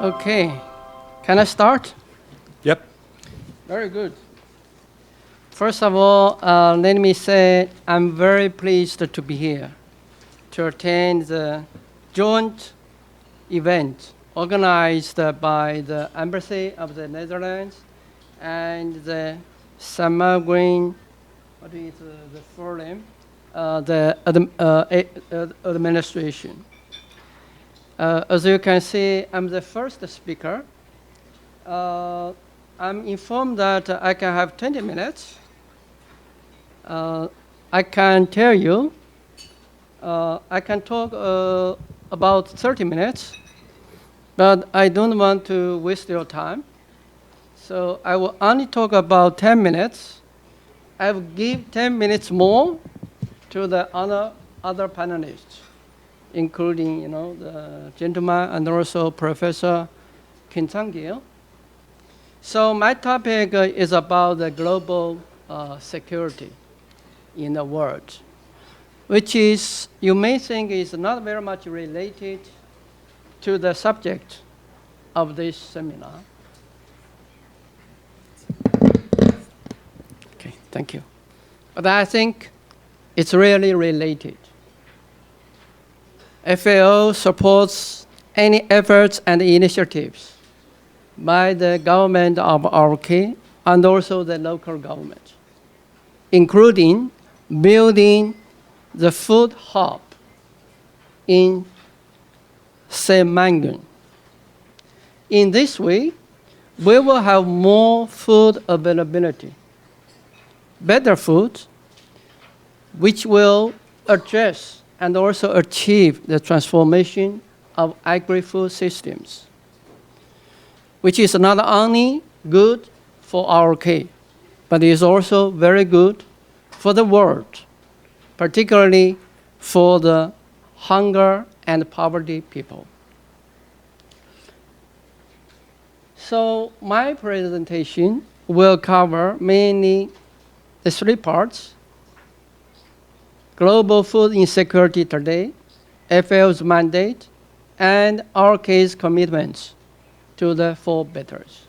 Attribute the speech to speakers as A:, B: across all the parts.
A: Okay, can I start?
B: Yep.
A: Very good. First of all, let me say I'm very pleased to be here to attend the joint event organized by the Embassy of the Netherlands and the 새만금이, what is the forum, the administration. As you can see, I'm the first speaker. I'm informed that I can have 20 minutes. I can tell you, I can talk about 30 minutes, but I don't want to waste your time. So I will only talk about 10 minutes. I will give 10 minutes more to the other panelists, including the gentleman and also Professor Kim Sang-gil. So my topic is about the global security in the world, which is, you may think, is not very much related to the subject of this seminar. Okay, thank you. But I think it's really related. FAO supports any efforts and initiatives by the government of RK and also the local government, including building the food hub in 새만금이. In this way, we will have more food availability, better food, which will address and also achieve the transformation of agri-food systems, which is not only good for our case, but is also very good for the world, particularly for the hunger and poverty people. So my presentation will cover mainly the three parts: global food insecurity today, FAO's mandate, and our case commitments to the four betters.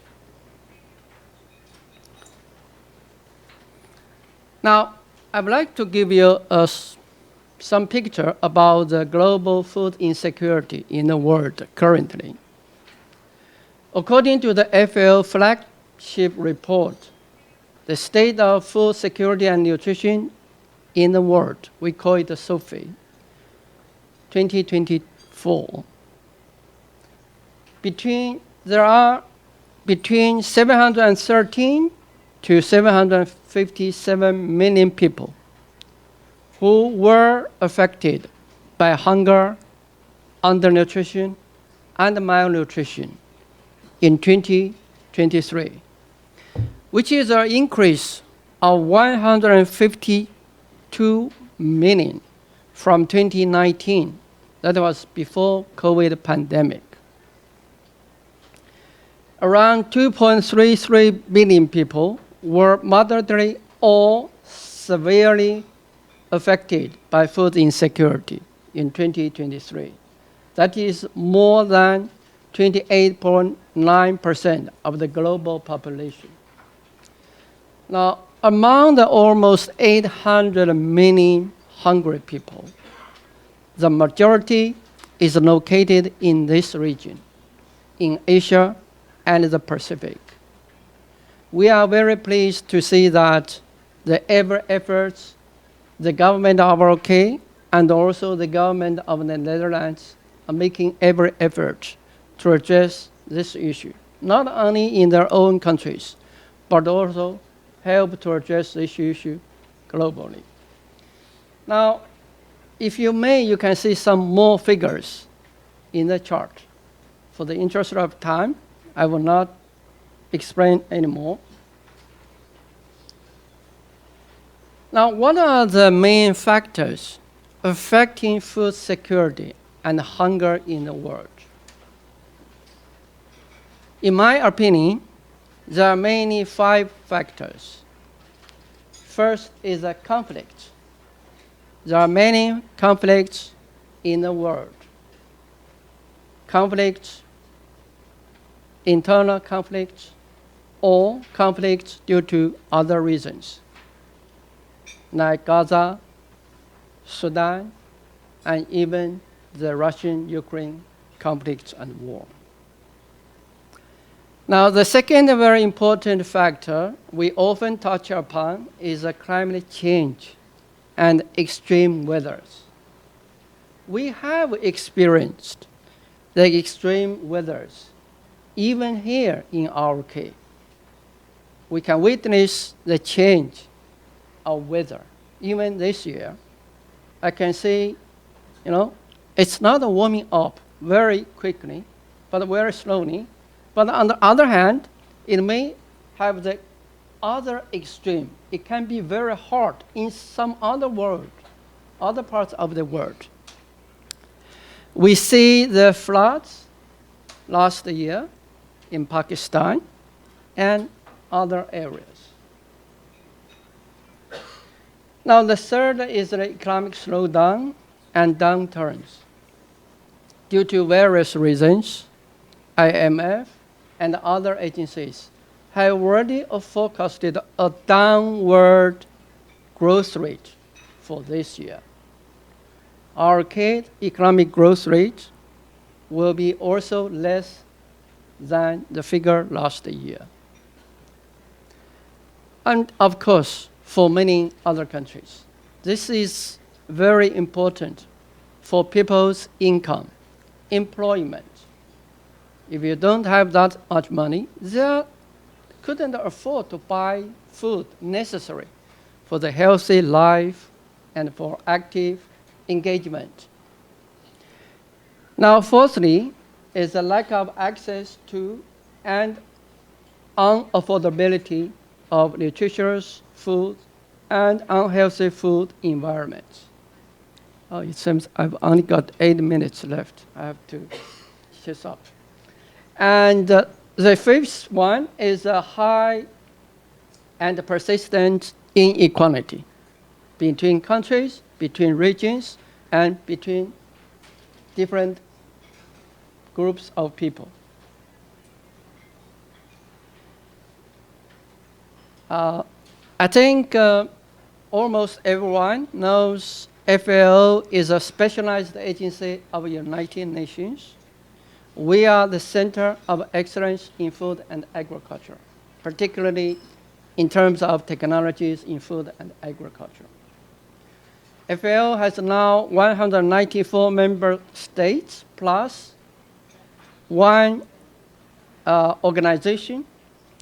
A: Now, I'd like to give you some picture about the global food insecurity in the world currently. According to the FAO flagship report, the state of food security and nutrition in the world, we call it the SOFI, 2024. There are between 713 to 757 million people who were affected by hunger, undernutrition, and malnutrition in 2023, which is an increase of 152 million from 2019. That was before COVID pandemic. Around 2.33 billion people were moderately or severely affected by food insecurity in 2023. That is more than 28.9% of the global population. Now, among the almost 800 million hungry people, the majority is located in this region, in Asia and the Pacific. We are very pleased to see that the efforts, the government of RK and also the government of the Netherlands are making every effort to address this issue, not only in their own countries, but also help to address this issue globally. Now, if you may, you can see some more figures in the chart. For the interest of time, I will not explain anymore. Now, what are the main factors affecting food security and hunger in the world? In my opinion, there are mainly 5 factors. First is a conflict. There are many conflicts in the world. Conflicts internal conflicts or conflicts due to other reasons, like Gaza, Sudan, and even the Russian-Ukraine conflicts and war. Now, the second very important factor we often touch upon is climate change and extreme weathers. We have experienced the extreme weathers even here in our cave. We can witness the change of weather. Even this year, I can see, it's not warming up very quickly, but very slowly. But on the other hand, it may have the other extreme. It can be very hot in some other parts of the world. We see the floods last year in Pakistan and other areas. Now, the third is the economic slowdown and downturns. Due to various reasons, IMF and other agencies have already forecasted a downward growth rate for this year. Our economic growth rate will be also less than the figure last year. And of course, for many other countries, this is very important for people's income, employment. If you don't have that much money, they couldn't afford to buy food necessary for the healthy life and for active engagement. Now, fourthly, is the lack of access to and unaffordability of nutritious food and unhealthy food environments. Oh, it seems I've only got 8 minutes left. I have to shut up. And the fifth one is a high and persistent inequality between countries, between regions, and between different groups of people. I think almost everyone knows FAO is a specialized agency of the United Nations. We are the center of excellence in food and agriculture, particularly in terms of technologies in food and agriculture. FAO has now 194 member states plus one organization,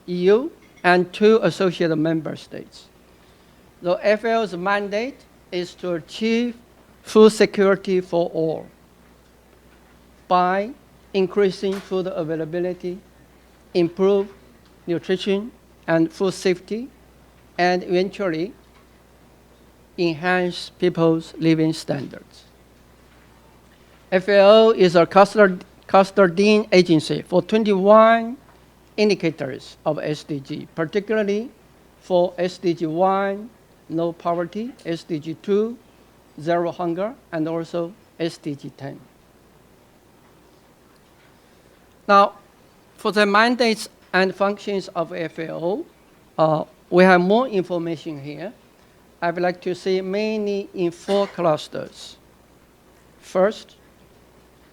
A: EU, and 2 associated member states. The FAO's mandate is to achieve food security for all by increasing food availability, improve nutrition and food safety, and eventually enhance people's living standards. FAO is a custodian agency for 21 indicators of SDG, particularly for SDG 1, no poverty, SDG 2, zero hunger, and also SDG 10. Now, for the mandates and functions of FAO, we have more information here. I would like to say mainly in 4 clusters. First,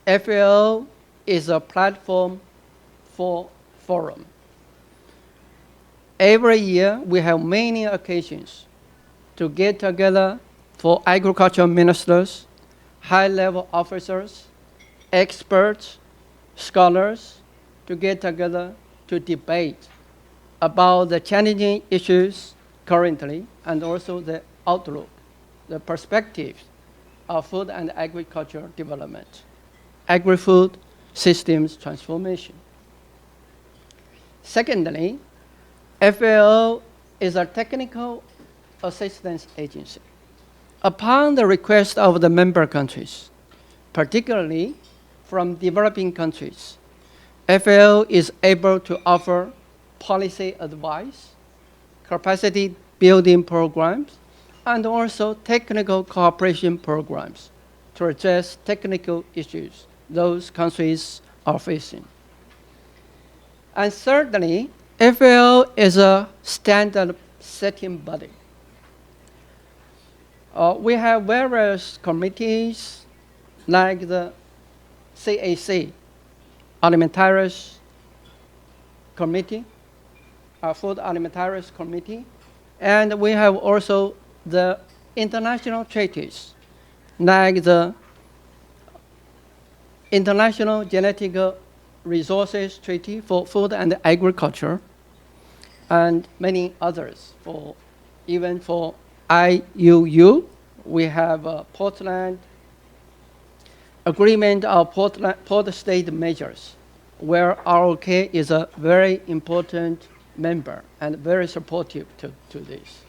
A: FAO is a platform for forum. Every year, we have many occasions to get together for agriculture ministers, high-level officers, experts, scholars, to get together to debate about the challenging issues currently and also the outlook, the perspectives of food and agriculture development, agri-food systems transformation. Secondly, FAO is a technical assistance agency. Upon the request of the member countries, particularly from developing countries, FAO is able to offer policy advice, capacity building programs, and also technical cooperation programs to address technical issues those countries are facing. And thirdly, FAO is a standard setting body. We have various committees like the CAC, Alimentarius Committee, Food Alimentarius Committee, and we have also the international treaties like the International Genetic Resources Treaty for Food and Agriculture, and many others. Even for IUU, we have a Portland Agreement of Port State Measures, where ROK is a very important member and very supportive to this.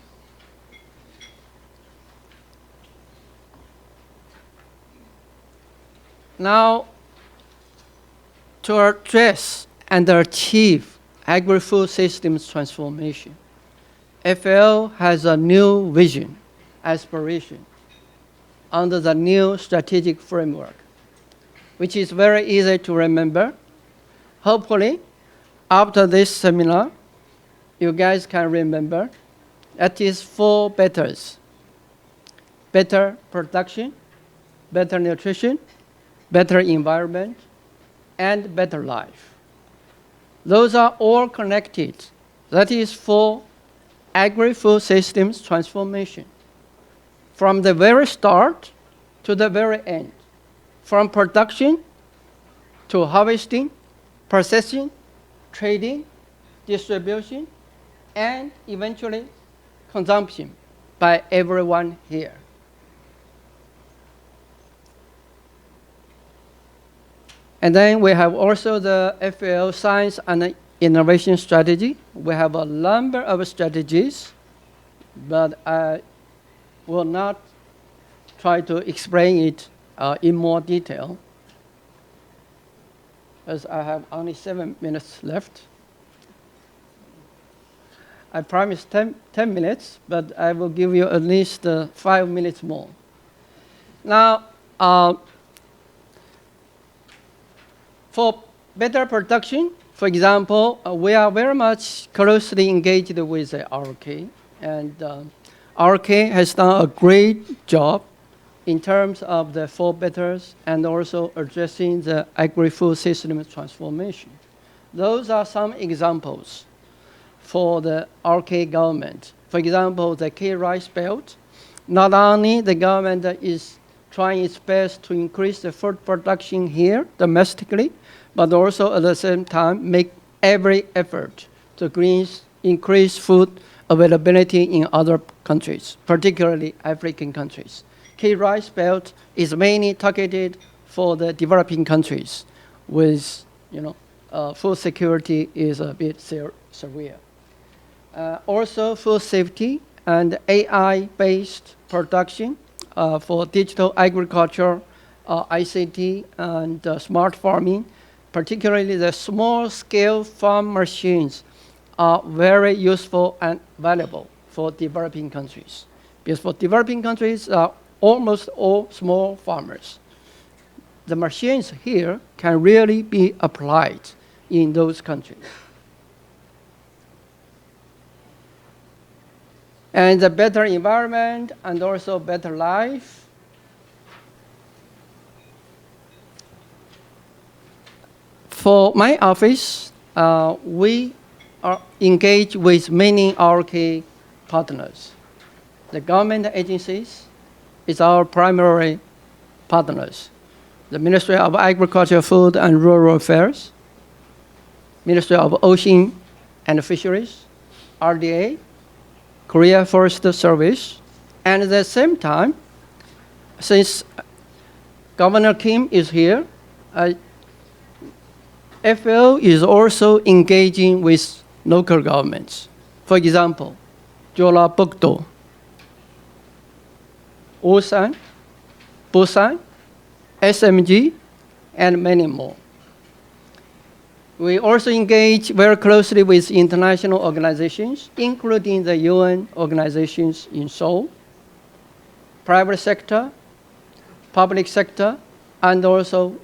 A: Now, to address and achieve agri-food systems transformation, FAO has a new vision, aspiration, under the new strategic framework, which is very easy to remember. Hopefully, after this seminar, you guys can remember. That is 4 betters: better production, better nutrition, better environment, and better life. Those are all connected. That is for agri-food systems transformation. From the very start to the very end, from production to harvesting, processing, trading, distribution, and eventually consumption by everyone here. And then we have also the FAO Science and Innovation Strategy. We have a number of strategies, but I will not try to explain it in more detail, as I have only 7 minutes left. I promised 10 minutes, but I will give you at least 5 minutes more. Now, for better production, for example, we are very much closely engaged with the RK, and RK has done a great job in terms of the 4 betters and also addressing the agri-food system transformation. Those are some examples for the RK government. For example, the Key Rice Belt, not only the government is trying its best to increase the food production here domestically, but also at the same time make every effort to increase food availability in other countries, particularly African countries. Key Rice Belt is mainly targeted for the developing countries with, food security is a bit severe. Also food safety and AI-based production for digital agriculture, ICT, and smart farming, particularly the small-scale farm machines are very useful and valuable for developing countries. Because for developing countries, almost all small farmers. The machines here can really be applied in those countries. And the better environment and also better life. For my office, we are engaged with many RK partners. The government agencies is our primary partners. The Ministry of Agriculture, Food and Rural Affairs, Ministry of Ocean and Fisheries, RDA, Korea Forest Service, and at the same time, since Governor Kim is here, FAO is also engaging with local governments. For example, Jeollabuk-do, Ulsan, Busan, SMG, and many more. We also engage very closely with international organizations, including the UN organizations in Seoul, private sector, public sector, and also,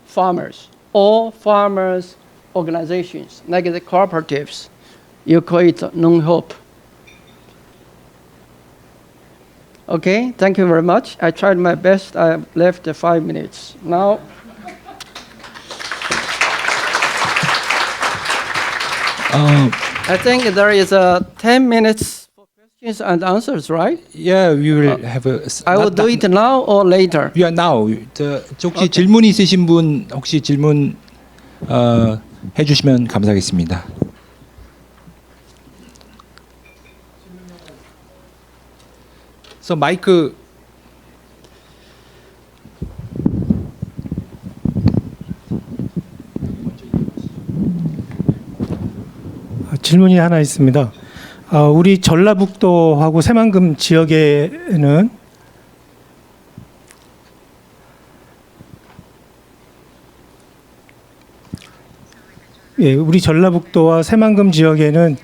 A: farmers. All farmers organizations, like the cooperatives. You call it non-hope. Okay, thank you very much. I tried my best. I left 5 minutes. Now, I think there is 10 minutes for questions and answers, right?
B: Yeah, we will have a.
A: I will do it now or later.
B: We are now. 혹시 질문 있으신 분 혹시 질문 해주시면 감사하겠습니다. So 마이크.
C: 질문이 하나 있습니다. 우리 전라북도하고 새만금 지역에는 우리 전라북도와 새만금 지역에는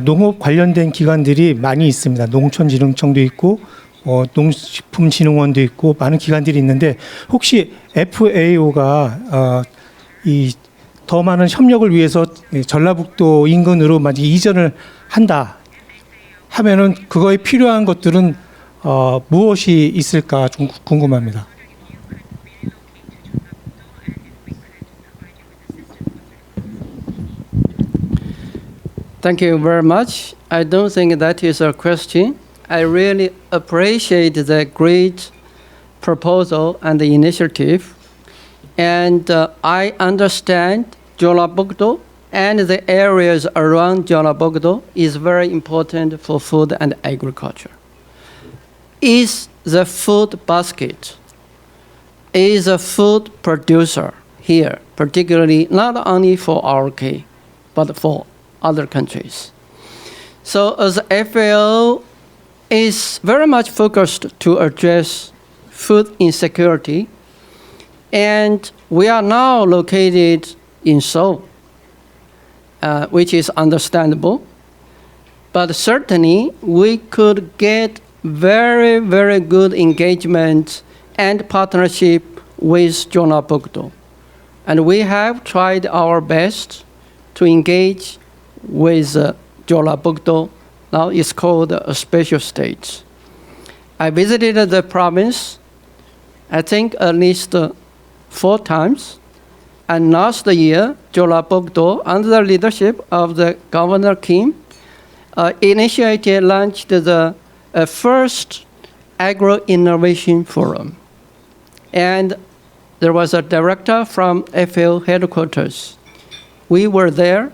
C: 농업 관련된 기관들이 많이 있습니다. 농촌진흥청도 있고 농식품진흥원도 있고 많은 기관들이 있는데 혹시 FAO가 이 더 많은 협력을 위해서 전라북도 인근으로 만약 이전을 한다 하면은 그거에 필요한 것들은 무엇이 있을까 좀 궁금합니다.
A: Thank you very much. I don't think that is a question. I really appreciate the great proposal and the initiative. And I understand Jeollabuk-do and the areas around Jeollabuk-do is very important for food and agriculture. Is the food basket, is a food producer here, particularly not only for RK, but for other countries. So as FAO is very much focused to address food insecurity, and we are now located in Seoul, which is understandable. But certainly, we could get very, very good engagement and partnership with Jeollabuk-do. And we have tried our best to engage with Jeollabuk-do. Now it's called a special state. I visited the province, I think at least 4 times, and last year, Jeollabuk-do, under the leadership of the Governor Kim, initiated, launched the first Agro-Innovation Forum. And there was a director from FAO headquarters. We were there,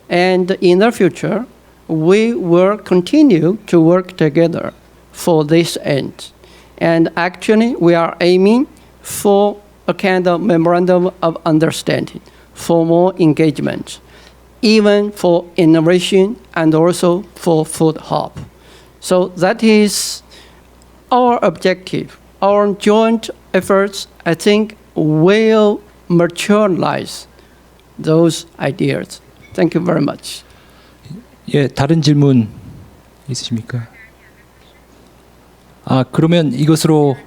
A: and in the future, we will continue to work together for this end. And actually, we are aiming for a kind of memorandum of understanding for more engagement, even for innovation and also for food hub. So that is our objective. Our joint efforts, I think, will materialize those ideas. Thank you very much.
B: 예, 다른 질문 있으십니까? 그러면 이것으로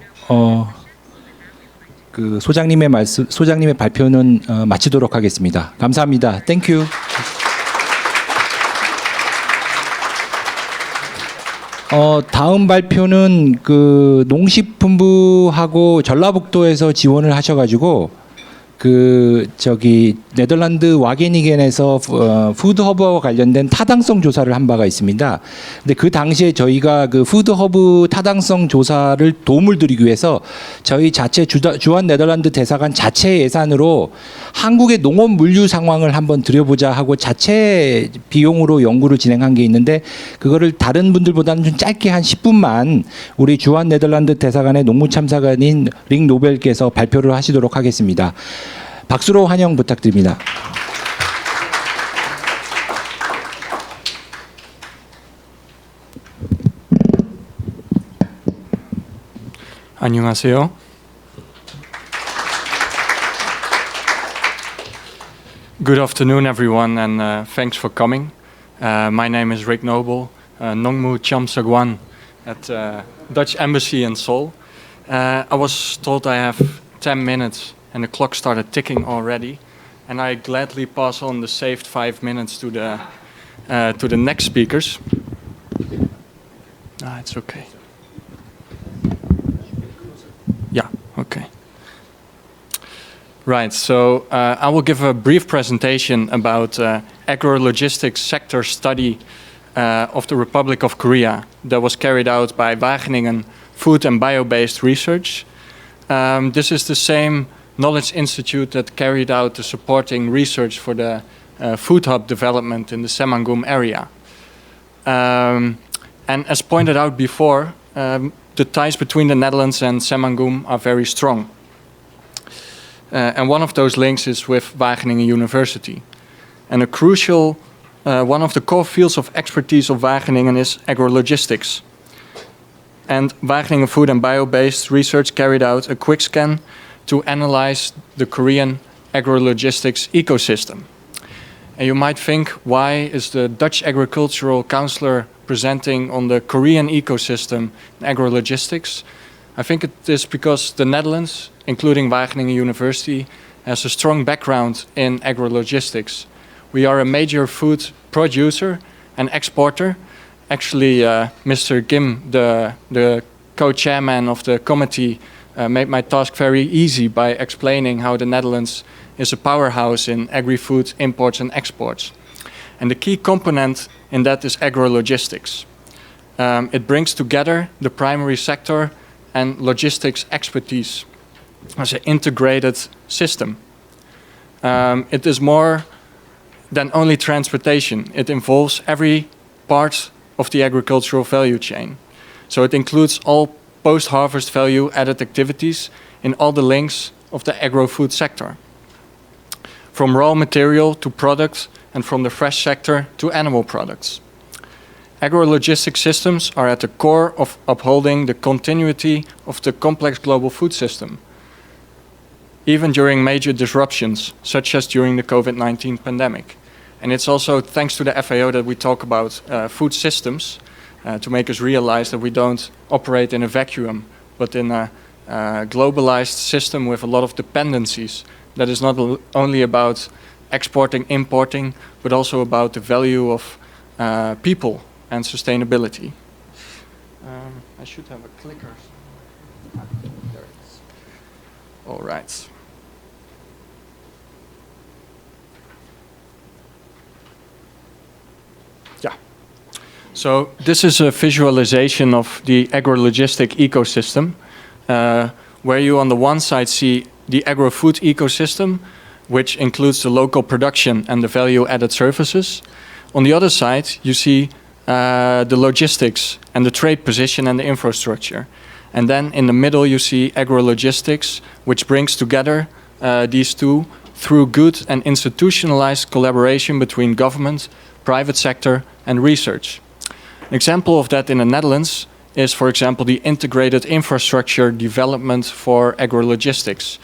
B: 그 소장님의 발표는 마치도록 하겠습니다. 감사합니다. Thank you. 다음 발표는 그 농식품부하고 전라북도에서 지원을 하셔가지고 네덜란드 와게니겐에서 푸드허브와 관련된 타당성 조사를 한 바가 있습니다. 근데 그 당시에 저희가 그 푸드허브 타당성 조사를 도움을 드리기 위해서 저희 자체 주한 네덜란드 대사관 자체 예산으로 한국의 농업 물류 상황을 한번 들여보자 하고 자체 비용으로 연구를 진행한 게 있는데 그거를 다른 분들보다는 좀 짧게 한 10분만 우리 주한 네덜란드 대사관의 농무참사관인 링 노벨께서 발표를 하시도록 하겠습니다. 박수로 환영 부탁드립니다.
D: 안녕하세요. Good afternoon, everyone, and thanks for coming. My name is Rick Noble, Nongmu Chamsagwan at Dutch Embassy in Seoul. I was told I have 10 minutes and the clock started ticking already. and I gladly pass on the saved 5 minutes to the next speakers. It's okay. Yeah, okay. Right, so I will give a brief presentation about agro-logistics sector study of the Republic of Korea that was carried out by Wageningen Food and Bio-Based Research. This is the same knowledge institute that carried out the supporting research for the food hub development in the 새만금 area. And as pointed out before, the ties between the Netherlands and 새man금 are very strong. And one of those links is with Wageningen University. And a crucial, one of the core fields of expertise of Wageningen is agrologistics. And Wageningen Food and Bio-Based Research carried out a quick scan to analyze the Korean agrologistics ecosystem. And you might think, why is the Dutch agricultural counselor presenting on the Korean ecosystem in agrologistics? I think it is because the Netherlands, including Wageningen University, has a strong background in agrologistics. We are a major food producer and exporter. Actually, Mr. Kim, the co-chairman of the committee, made my task very easy by explaining how the Netherlands is a powerhouse in agri-food imports and exports. And the key component in that is agrologistics. It brings together the primary sector and logistics expertise as an integrated system. It is more than only transportation. It involves every part of the agricultural value chain. So it includes all post-harvest value-added activities in all the links of the agro-food sector, from raw material to product and from the fresh sector to animal products. Agro-logistic systems are at the core of upholding the continuity of the complex global food system, even during major disruptions, such as during the COVID-19 pandemic. And it's also thanks to the FAO that we talk about food systems, to make us realize that we don't operate in a vacuum, but in a globalized system with a lot of dependencies that is not only about exporting, importing, but also about the value of people and sustainability. I should have a clicker. There it is. All right. Yeah. So this is a visualization of the agrologistic ecosystem, where you on the one side see the agro-food ecosystem, which includes the local production and the value-added services. On the other side, you see the logistics and the trade position and the infrastructure. And then in the middle, you see agrologistics, which brings together these two through good and institutionalized collaboration between government, private sector, and research. An example of that in the Netherlands is, for example, the integrated infrastructure development for agrologistics,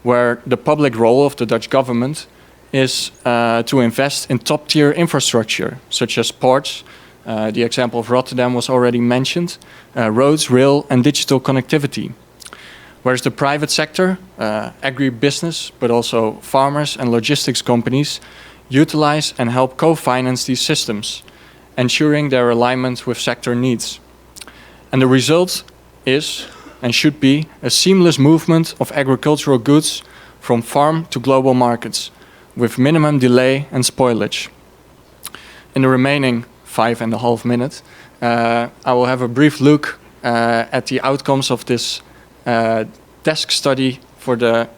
D: where the public role of the Dutch government is to invest in top-tier infrastructure, such as ports. The example of Rotterdam was already mentioned, roads, rail, and digital connectivity. Whereas the private sector, agribusiness, but also farmers and logistics companies, utilize and help co-finance these systems, ensuring their alignment with sector needs. And the result is, and should be, a seamless movement of agricultural goods from farm to global markets, with minimum delay and spoilage. In the remaining 5.5 minutes, I will have a brief look at the outcomes of this desk study for the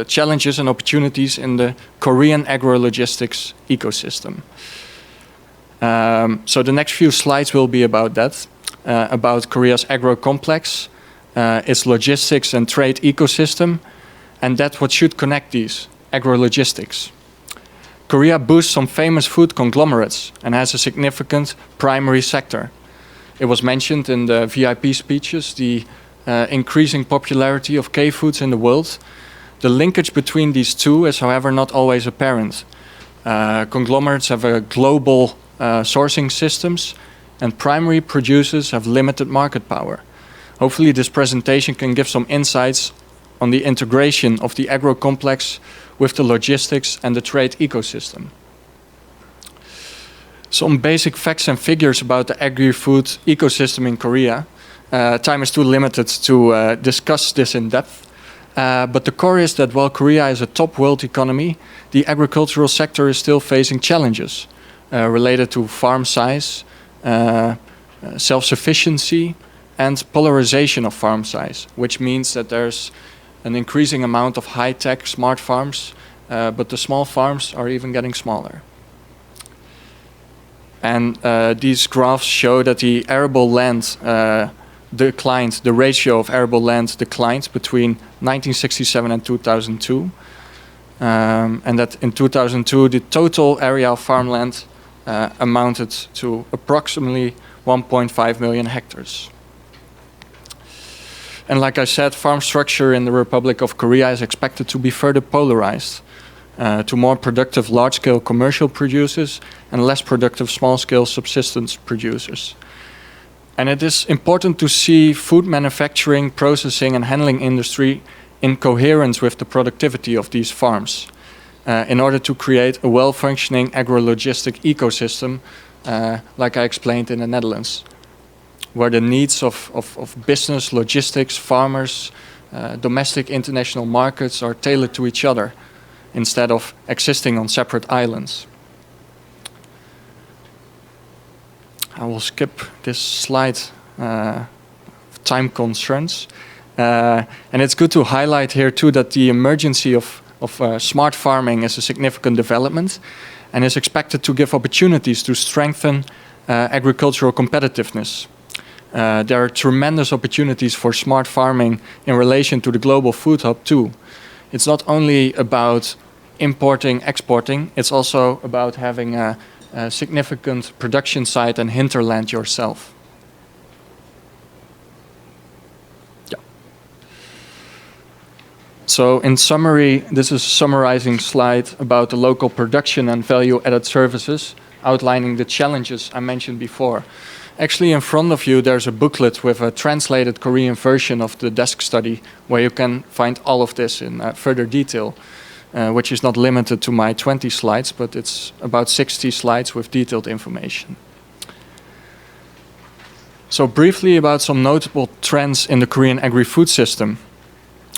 D: challenges and opportunities in the Korean agrologistics ecosystem. So the next few slides will be about that, about Korea's agro-complex, its logistics and trade ecosystem, and that's what should connect these, agrologistics. Korea boasts some famous food conglomerates and has a significant primary sector. It was mentioned in the VIP speeches, the increasing popularity of K-foods in the world. The linkage between these two is, however, not always apparent. Conglomerates have a global sourcing systems, and primary producers have limited market power. Hopefully this presentation can give some insights on the integration of the agro-complex with the logistics and the trade ecosystem. Some basic facts and figures about the agri-food ecosystem in Korea. Time is too limited to discuss this in depth. But the core is that while Korea is a top world economy, the agricultural sector is still facing challenges related to farm size, self-sufficiency, and polarization of farm size, which means that there's an increasing amount of high-tech smart farms, but the small farms are even getting smaller. And these graphs show that the arable land declined, the ratio of arable land declined between 1967 and 2002. And that in 2002, the total area of farmland amounted to approximately 1.5 million hectares. And like I said, farm structure in the Republic of Korea is expected to be further polarized to more productive large-scale commercial producers and less productive small-scale subsistence producers. And it is important to see food manufacturing, processing and handling industry in coherence with the productivity of these farms in order to create a well-functioning agro-logistic ecosystem like I explained in the Netherlands, where the needs of business, logistics, farmers, domestic international markets are tailored to each other instead of existing on separate islands. I will skip this slide, time concerns. And it's good to highlight here too that the emergence of smart farming is a significant development and is expected to give opportunities to strengthen agricultural competitiveness. There are tremendous opportunities for smart farming in relation to the global food hub too. It's not only about importing, exporting, it's also about having a significant production site and hinterland yourself. Yeah. So in summary, this is a summarizing slide about the local production and value-added services, outlining the challenges I mentioned before. Actually, in front of you, there's a booklet with a translated Korean version of the desk study where you can find all of this in further detail, which is not limited to my 20 slides, but it's about 60 slides with detailed information. So briefly about some notable trends in the Korean agri-food system.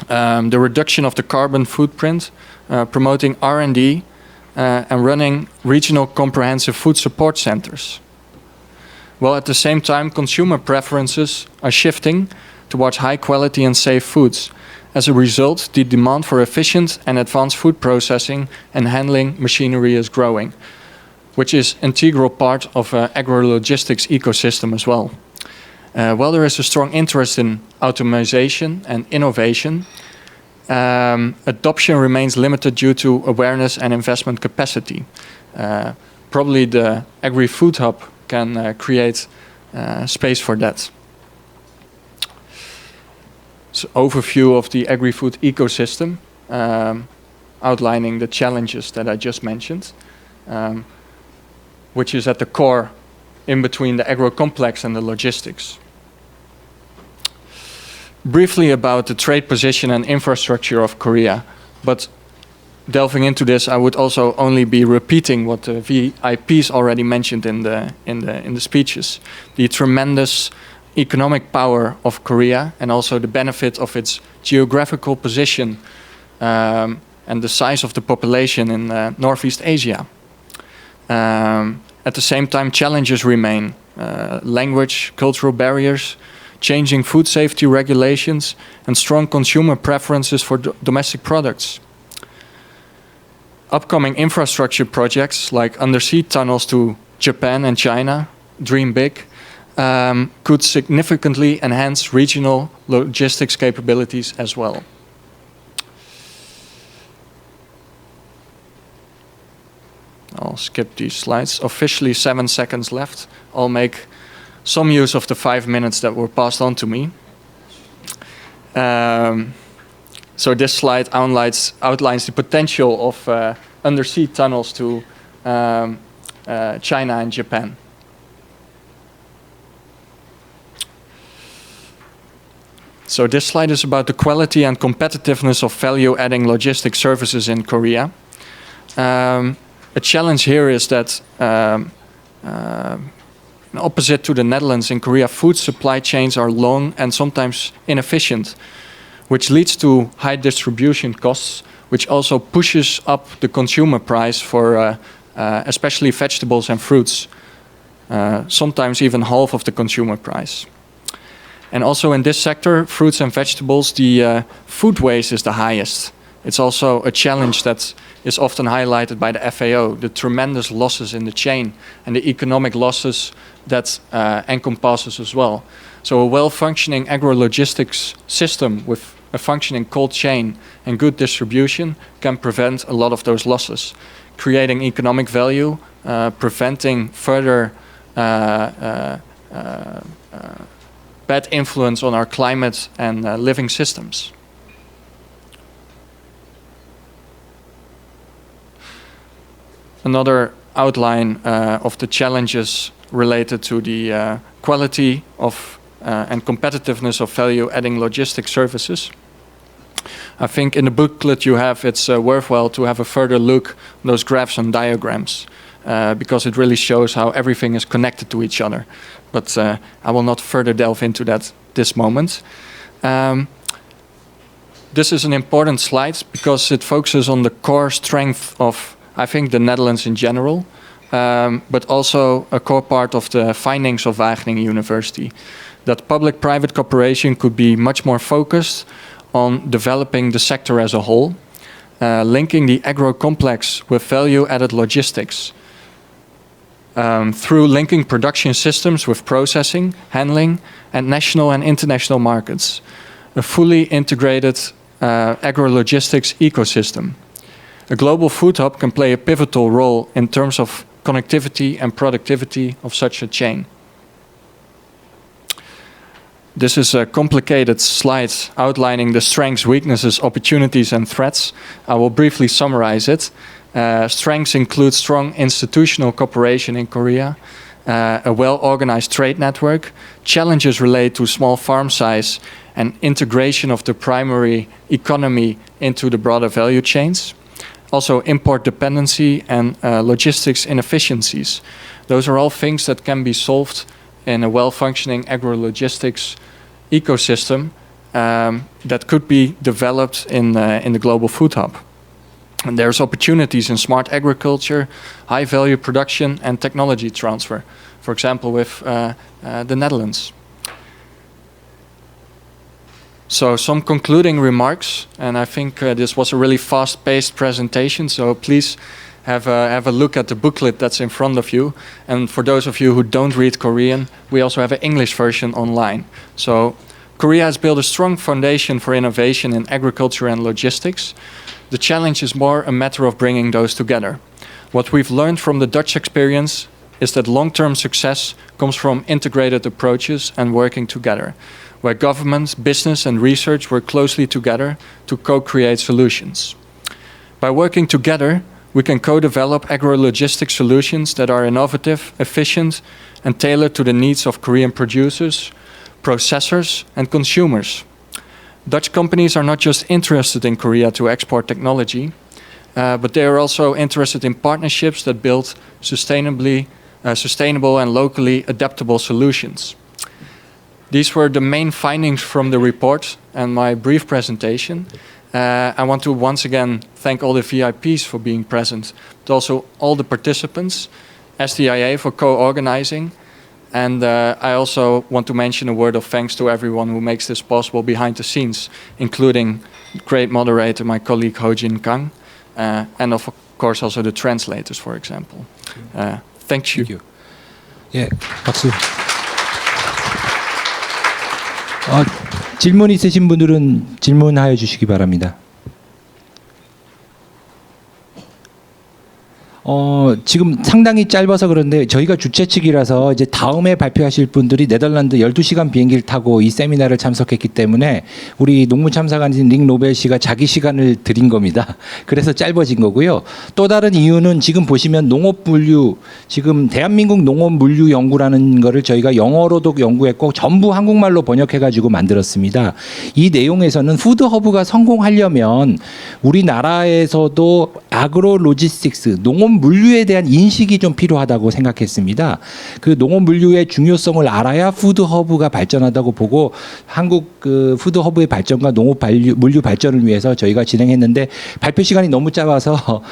D: The reduction of the carbon footprint, promoting R&D, and running regional comprehensive food support centers. While at the same time, consumer preferences are shifting towards high quality and safe foods. As a result, the demand for efficient and advanced food processing and handling machinery is growing, which is an integral part of an agro-logistics ecosystem as well. While there is a strong interest in automation and innovation, adoption remains limited due to awareness and investment capacity. Probably the agri-food hub can create space for that. So overview of the agri-food ecosystem, outlining the challenges that I just mentioned, which is at the core in between the agro-complex and the logistics. Briefly about the trade position and infrastructure of Korea, but delving into this, I would also only be repeating what the VIPs already mentioned in the speeches. The tremendous economic power of Korea and also the benefit of its geographical position and the size of the population in Northeast Asia. At the same time, challenges remain. Language, cultural barriers, changing food safety regulations, and strong consumer preferences for domestic products. Upcoming infrastructure projects like undersea tunnels to Japan and China, dream big, could significantly enhance regional logistics capabilities as well. I'll skip these slides. Officially 7 seconds left. I'll make some use of the 5 minutes that were passed on to me. So this slide outlines the potential of undersea tunnels to China and Japan. So this slide is about the quality and competitiveness of value-adding logistic services in Korea. A challenge here is that, opposite to the Netherlands, in Korea, food supply chains are long and sometimes inefficient, which leads to high distribution costs, which also pushes up the consumer price for especially vegetables and fruits, sometimes even half of the consumer price. And also in this sector, fruits and vegetables, the food waste is the highest. It's also a challenge that is often highlighted by the FAO, the tremendous losses in the chain and the economic losses that encompasses as well. So a well-functioning agro-logistics system with a functioning cold chain and good distribution can prevent a lot of those losses, creating economic value, preventing further bad influence on our climate and living systems. Another outline of the challenges related to the quality of and competitiveness of value-adding logistic services. I think in the booklet you have, it's worthwhile to have a further look at those graphs and diagrams because it really shows how everything is connected to each other. But I will not further delve into that this moment. This is an important slide because it focuses on the core strength of, I think, the Netherlands in general, but also a core part of the findings of Wageningen University, that public-private cooperation could be much more focused on developing the sector as a whole, linking the agro-complex with value-added logistics, through linking production systems with processing, handling, and national and international markets, a fully integrated agro-logistics ecosystem. A global food hub can play a pivotal role in terms of connectivity and productivity of such a chain. This is a complicated slide outlining the strengths, weaknesses, opportunities, and threats. I will briefly summarize it. Strengths include strong institutional cooperation in Korea, a well-organized trade network. Challenges relate to small farm size and integration of the primary economy into the broader value chains. Also import dependency and logistics inefficiencies. Those are all things that can be solved in a well-functioning agro-logistics ecosystem that could be developed in the global food hub. And there's opportunities in smart agriculture, high-value production, and technology transfer. For example, with the Netherlands. So some concluding remarks, and I think this was a really fast-paced presentation, so please have a look at the booklet that's in front of you. And for those of you who don't read Korean, we also have an English version online. So Korea has built a strong foundation for innovation in agriculture and logistics. The challenge is more a matter of bringing those together. What we've learned from the Dutch experience is that long-term success comes from integrated approaches and working together, where government, business, and research work closely together to co-create solutions. By working together, we can co-develop agro-logistic solutions that are innovative, efficient, and tailored to the needs of Korean producers, processors, and consumers. Dutch companies are not just interested in Korea to export technology, but they are also interested in partnerships that build sustainable and locally adaptable solutions. These were the main findings from the report and my brief presentation. I want to once again thank all the VIPs for being present, but also all the participants, SDIA for co-organizing, and I also want to mention a word of thanks to everyone who makes this possible behind the scenes, including great moderator, my colleague Ho-Jin Kang, and of course also the translators, for example. Thank you.
B: 예, 박수. 질문 있으신 분들은 질문하여 주시기 바랍니다. 지금 상당히 짧아서 그런데 저희가 주최 측이라서 이제 다음에 발표하실 분들이 네덜란드 12시간 비행기를 타고 이 세미나를 참석했기 때문에 우리 농무 참사관인 릭 노벨 씨가 자기 시간을 드린 겁니다. 그래서 짧아진 거고요. 또 다른 이유는 지금 보시면 농업 물류, 지금 대한민국 농업 물류 연구라는 거를 저희가 영어로도 연구했고 전부 한국말로 번역해가지고 만들었습니다. 이 내용에서는 푸드 허브가 성공하려면 우리나라에서도 아그로 로지스틱스, 농업 물류에 대한 인식이 좀 필요하다고 생각했습니다. 그 농업 물류의 중요성을 알아야 푸드 허브가 발전하다고 보고 한국 그 푸드 허브의 발전과 농업 물류 발전을 위해서 저희가 진행했는데 발표 시간이 너무 짧아서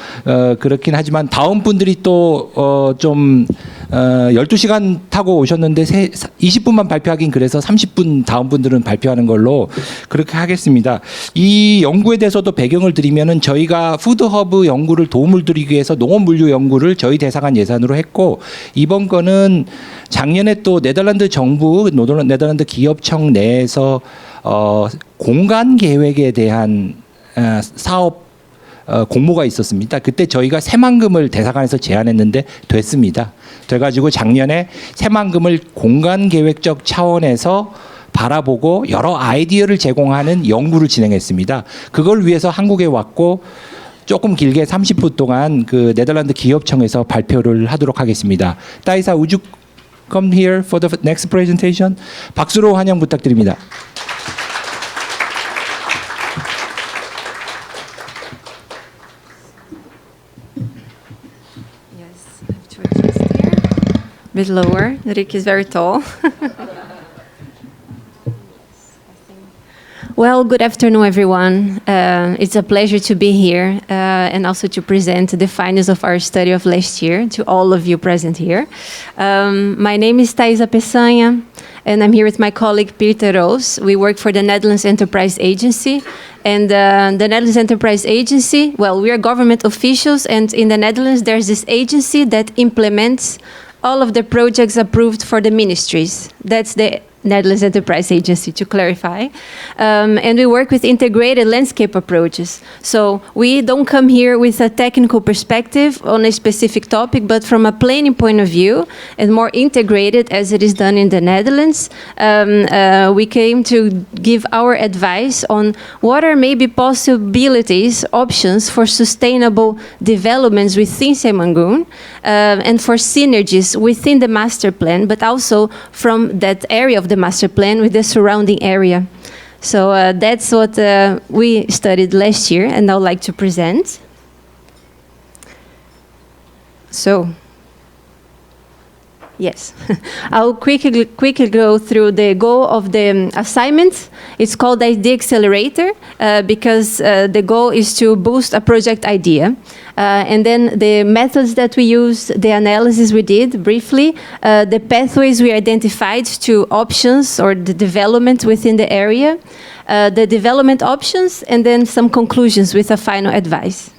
B: 그렇긴 하지만 다음 분들이 또 좀 12시간 타고 오셨는데 20분만 발표하긴 그래서 30분 다음 분들은 발표하는 걸로 그렇게 하겠습니다. 이 연구에 대해서도 배경을 드리면은 저희가 푸드 허브 연구를 도움을 드리기 위해서 농업 물류 연구를 저희 대상한 예산으로 했고 이번 거는 작년에 또 네덜란드 정부, 네덜란드 기업청 내에서 공간 계획에 대한 사업 공모가 있었습니다. 그때 저희가 새만금을 대사관에서 제안했는데 됐습니다. 돼가지고 작년에 새만금을 공간 계획적 차원에서 바라보고 여러 아이디어를 제공하는 연구를 진행했습니다. 그걸 위해서 한국에 왔고 조금 길게 30분 동안 그 네덜란드 기업청에서 발표를 하도록 하겠습니다. 따이사, would you come here for the next presentation? 박수로 환영 부탁드립니다.
E: Yes, I have to adjust here. A bit lower. Rick is very tall. Well, good afternoon, everyone. It's a pleasure to be here and also to present the findings of our study of last year to all of you present here. My name is Thaisa Peçanha, and I'm here with my colleague Pieter Roos. We work for the Netherlands Enterprise Agency. And the Netherlands Enterprise Agency, well, we are government officials, and in the Netherlands there's this agency that implements all of the projects approved for the ministries. That's the Netherlands Enterprise Agency, to clarify. And we work with integrated landscape approaches. So we don't come here with a technical perspective on a specific topic, but from a planning point of view and more integrated as it is done in the Netherlands. We came to give our advice on what are maybe possibilities, options for sustainable developments within 새만금 and for synergies within the master plan, but also from that area of the master plan with the surrounding area. So that's what we studied last year, and I would like to present. So, yes, I'll quickly go through the goal of the assignment. It's called the Idea Accelerator because the goal is to boost a project idea. And then the methods that we used, the analysis we did briefly, the pathways we identified to options or the development within the area, the development options, and then some conclusions with a final advice.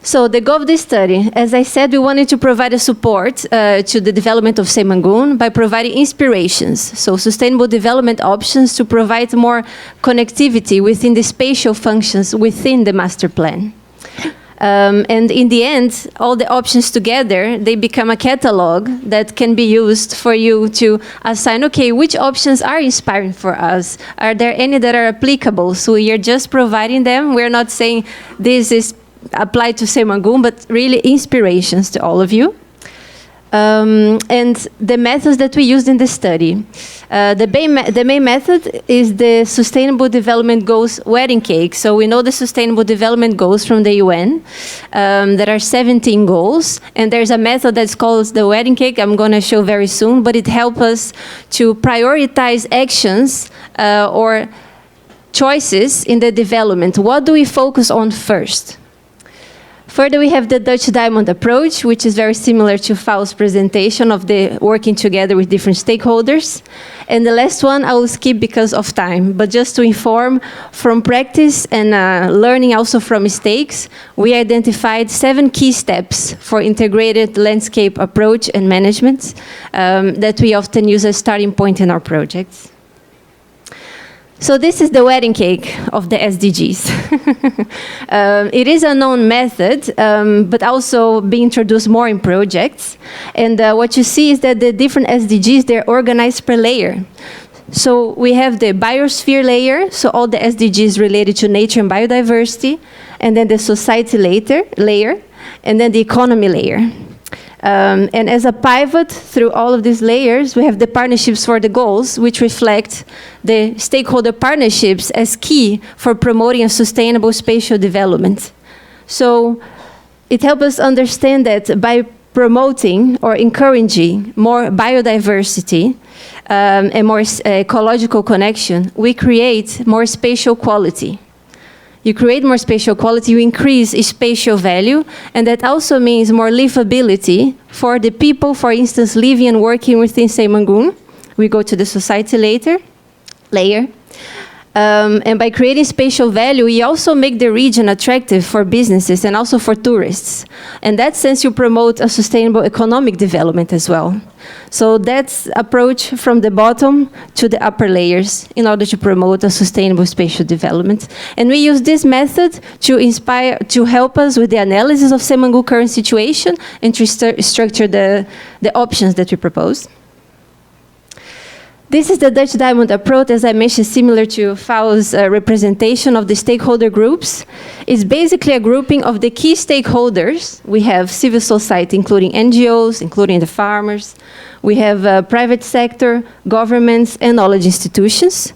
E: So the goal of this study, as I said, we wanted to provide a support to the development of 새mangun by providing inspirations, so sustainable development options to provide more connectivity within the spatial functions within the master plan. And in the end, all the options together, they become a catalog that can be used for you to assign, okay, which options are inspiring for us? Are there any that are applicable? So you're just providing them. We're not saying this is applied to 새mangun, but really inspirations to all of you. And the methods that we used in the study. The main method is the Sustainable Development Goals wedding cake. So we know the Sustainable Development Goals from the UN. There are 17 goals, and there's a method that's called the wedding cake. I'm going to show very soon, but it helps us to prioritize actions or choices in the development. What do we focus on first? Further, we have the Dutch Diamond approach, which is very similar to Faust's presentation of the working together with different stakeholders. And the last one I will skip because of time, but just to inform from practice and learning also from mistakes, we identified 7 key steps for integrated landscape approach and management that we often use as starting point in our projects. So this is the wedding cake of the SDGs. It is a known method, but also being introduced more in projects. And what you see is that the different SDGs, they're organized per layer. So we have the biosphere layer, so all the SDGs related to nature and biodiversity, and then the society layer, and then the economy layer. And as a pivot through all of these layers, we have the partnerships for the goals, which reflect the stakeholder partnerships as key for promoting a sustainable spatial development. So it helps us understand that by promoting or encouraging more biodiversity and more ecological connection, we create more spatial quality. You create more spatial quality, you increase spatial value, and that also means more livability for the people, for instance, living and working within 새만금. We go to the society layer. And by creating spatial value, we also make the region attractive for businesses and also for tourists. In that sense, you promote a sustainable economic development as well. So that's approach from the bottom to the upper layers in order to promote a sustainable spatial development. And we use this method to help us with the analysis of 새만금's current situation and to structure the options that we propose. This is the Dutch Diamond approach, as I mentioned, similar to FAO's representation of the stakeholder groups. It's basically a grouping of the key stakeholders. We have civil society, including NGOs, including the farmers. We have private sector, governments, and knowledge institutions.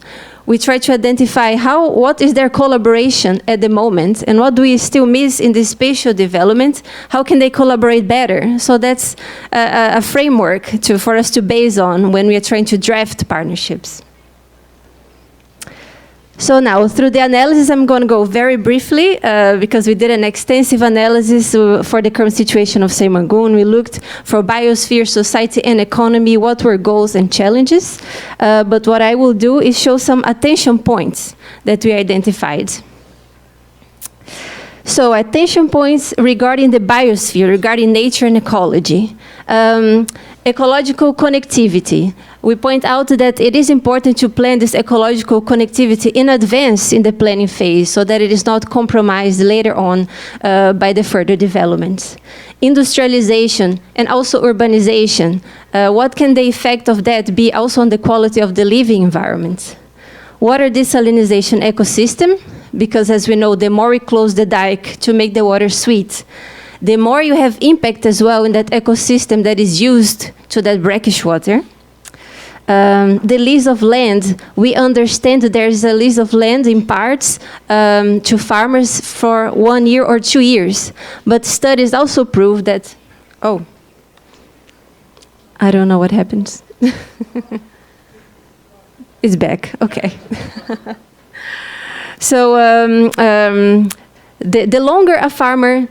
E: We try to identify what is their collaboration at the moment, and what do we still miss in this spatial development? How can they collaborate better? So that's a framework for us to base on when we are trying to draft partnerships. So now, through the analysis, I'm going to go very briefly, because we did an extensive analysis for the current situation of 새만금. We looked for biosphere, society, and economy, what were goals and challenges. But what I will do is show some attention points that we identified. So attention points regarding the biosphere, regarding nature and ecology. Ecological connectivity. We point out that it is important to plan this ecological connectivity in advance in the planning phase so that it is not compromised later on by the further developments. Industrialization and also urbanization. What can the effect of that be also on the quality of the living environment? Water desalinization ecosystem, because as we know, the more we close the dike to make the water sweet, the more you have impact as well in that ecosystem that is used to that brackish water. The lease of land, we understand that there is a lease of land in parts to farmers for 1 year or 2 years. But studies also prove that, oh, I don't know what happens. It's back, okay. So the longer a farmer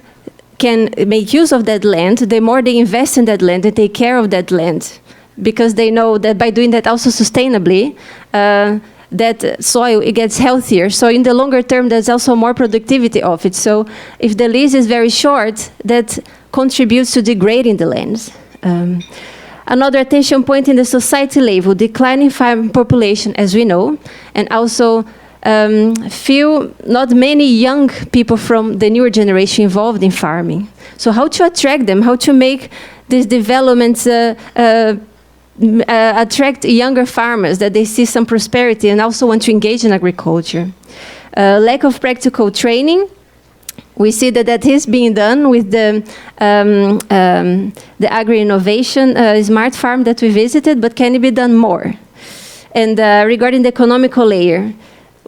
E: can make use of that land, the more they invest in that land and take care of that land, because they know that by doing that also sustainably, that soil, it gets healthier. So in the longer term, there's also more productivity of it. So if the lease is very short, that contributes to degrading the lands. Another attention point in the society level, declining farm population, as we know, and also not many young people from the newer generation involved in farming. So how to attract them, how to make these developments attract younger farmers, that they see some prosperity and also want to engage in agriculture. Lack of practical training. We see that is being done with the agri-innovation smart farm that we visited, but can it be done more? And regarding the economical layer,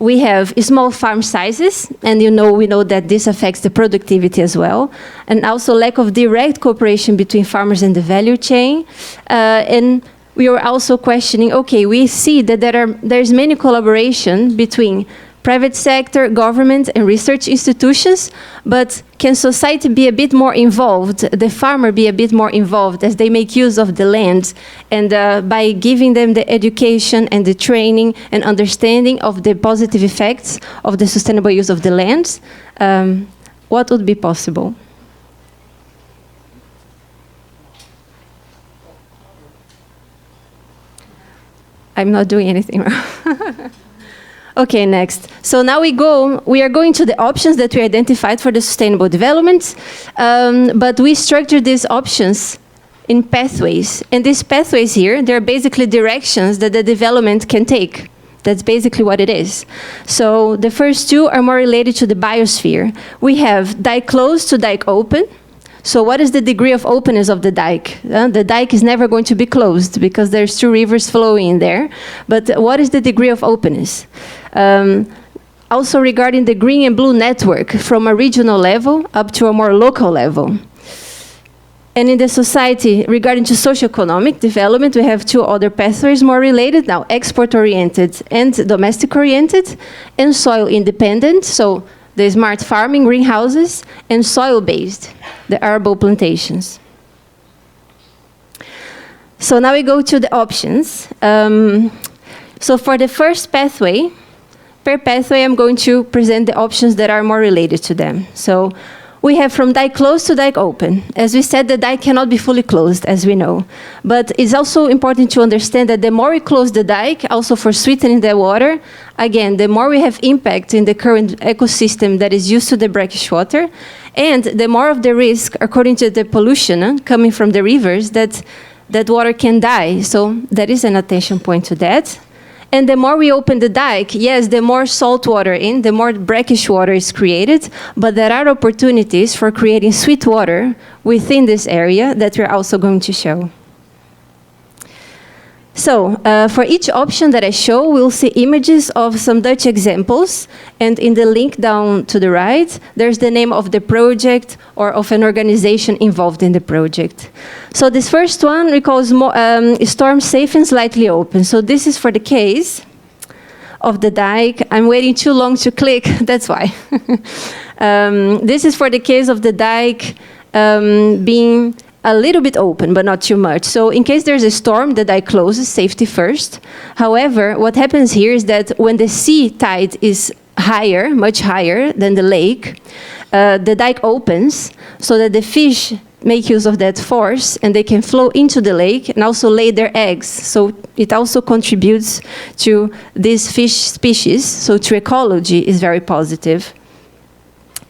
E: we have small farm sizes, and we know that this affects the productivity as well, and also lack of direct cooperation between farmers and the value chain. And we were also questioning, okay, we see that there's many collaboration between private sector, government, and research institutions, but can society be a bit more involved, the farmer be a bit more involved as they make use of the land, and by giving them the education and the training and understanding of the positive effects of the sustainable use of the land, what would be possible? I'm not doing anything wrong. Okay, next. So now we are going to the options that we identified for the sustainable development, but we structured these options in pathways. And these pathways here, they're basically directions that the development can take. That's basically what it is. So the first two are more related to the biosphere. We have dike closed to dike open. So what is the degree of openness of the dike? The dike is never going to be closed because there's two rivers flowing in there. But what is the degree of openness? Also regarding the green and blue network from a regional level up to a more local level. And in the society, regarding to socioeconomic development, we have two other pathways more related now, export-oriented and domestic-oriented, and soil-independent, so the smart farming greenhouses, and soil-based, the arable plantations. So now we go to the options. So for the first pathway, per pathway, I'm going to present the options that are more related to them. So we have from dike closed to dike open. As we said, the dike cannot be fully closed, as we know. But it's also important to understand that the more we close the dike, also for sweetening the water, again, the more we have impact in the current ecosystem that is used to the brackish water, and the more of the risk, according to the pollution coming from the rivers, that water can die. So there is an attention point to that. And the more we open the dike, yes, the more salt water in, the more brackish water is created, but there are opportunities for creating sweet water within this area that we're also going to show. So for each option that I show, we'll see images of some Dutch examples, and in the link down to the right, there's the name of the project or of an organization involved in the project. So this first one we call storm safe and slightly open. So this is for the case of the dike. I'm waiting too long to click, that's why. This is for the case of the dike being a little bit open, but not too much. So in case there's a storm, the dike closes, safety first. However, what happens here is that when the sea tide is higher, much higher than the lake, the dike opens so that the fish make use of that force and they can flow into the lake and also lay their eggs. So it also contributes to these fish species, so to ecology is very positive.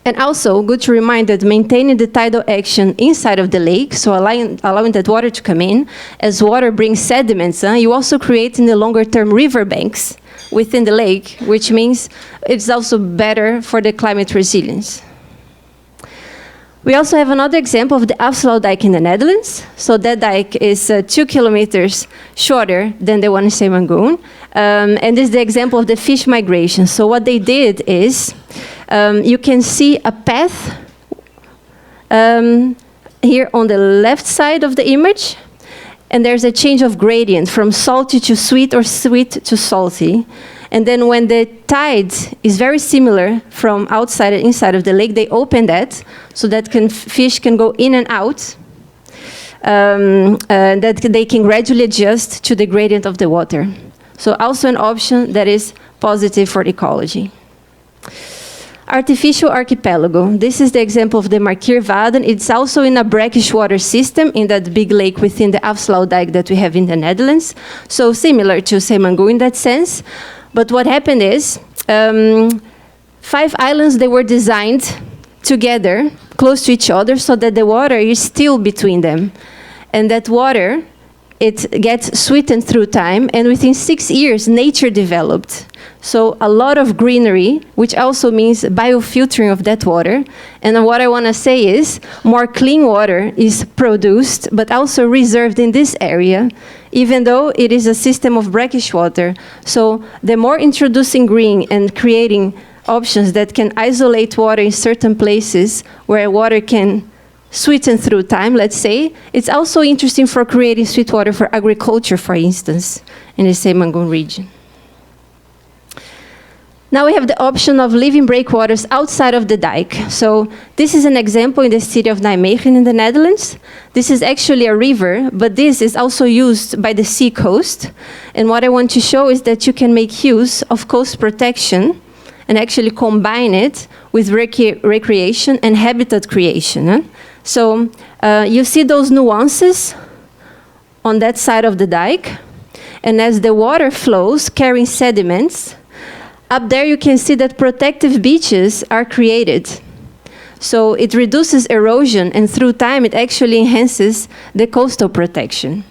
E: And also, good to remind that maintaining the tidal action inside of the lake, so allowing that water to come in, as water brings sediments, you also create in the longer term river banks within the lake, which means it's also better for the climate resilience. We also have another example of the Afsluit dike in the Netherlands. So that dike is 2 kilometers shorter than the one in 새mangoen. And this is the example of the fish migration. So what they did is, you can see a path here on the left side of the image. And there's a change of gradient from salty to sweet or sweet to salty. And then when the tide is very similar from outside and inside of the lake, they open that so that fish can go in and out, that they can gradually adjust to the gradient of the water. So also an option that is positive for ecology. Artificial archipelago. This is the example of the Markierwaden. It's also in a brackish water system in that big lake within the Afsluit dike that we have in the Netherlands. So similar to 새mangoen in that sense. But what happened is, 5 islands, they were designed together, close to each other, so that the water is still between them. And that water, it gets sweetened through time, and within 6 years, nature developed. So a lot of greenery, which also means biofiltering of that water. And what I want to say is, more clean water is produced, but also reserved in this area, even though it is a system of brackish water. So the more introducing green and creating options that can isolate water in certain places where water can sweeten through time, let's say, it's also interesting for creating sweet water for agriculture, for instance, in the 새mangoen region. Now we have the option of leaving breakwaters outside of the dike. So this is an example in the city of Nijmegen in the Netherlands. This is actually a river, but this is also used by the sea coast. And what I want to show is that you can make use of coast protection and actually combine it with recreation and habitat creation. So you see those nuances on that side of the dike. And as the water flows, carrying sediments, up there you can see that protective beaches are created. So it reduces erosion, and through time it actually enhances the coastal protection.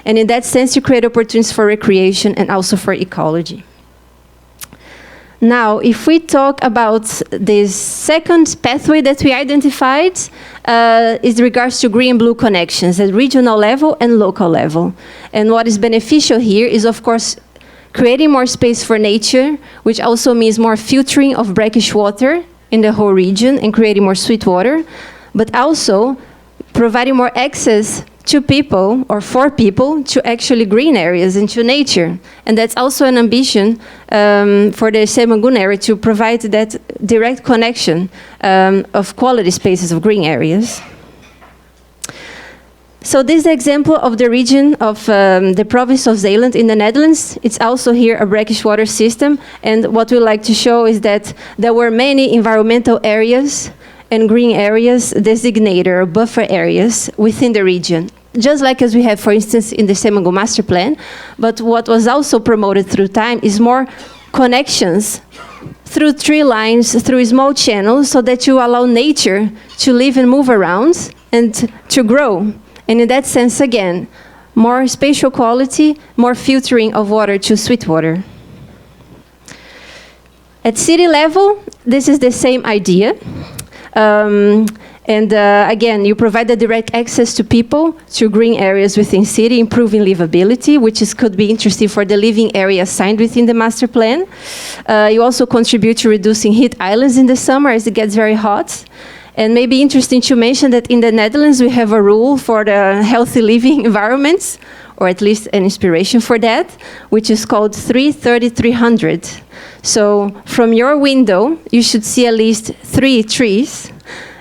E: And in that sense, you create opportunities for recreation and also for ecology. Now, if we talk about this second pathway that we identified, is regards to green and blue connections at regional level and local level. And what is beneficial here is, of course, creating more space for nature, which also means more filtering of brackish water in the whole region and creating more sweet water, but also providing more access to people or for people to actually green areas and to nature. And that's also an ambition for the 새만금 area to provide that direct connection of quality spaces of green areas. So this is the example of the region of the province of Zeeland in the Netherlands. It's also here a brackish water system. And what we like to show is that there were many environmental areas and green areas designated or buffer areas within the region. Just like as we have, for instance, in the 새만금 master plan. But what was also promoted through time is more connections through tree lines, through small channels, so that you allow nature to live and move around and to grow. And in that sense, again, more spatial quality, more filtering of water to sweet water. At city level, this is the same idea. Again, you provide the direct access to people to green areas within city, improving livability, which could be interesting for the living area assigned within the master plan. You also contribute to reducing heat islands in the summer as it gets very hot. And maybe interesting to mention that in the Netherlands, we have a rule for the healthy living environments, or at least an inspiration for that, which is called 330-300. So from your window, you should see at least 3 trees.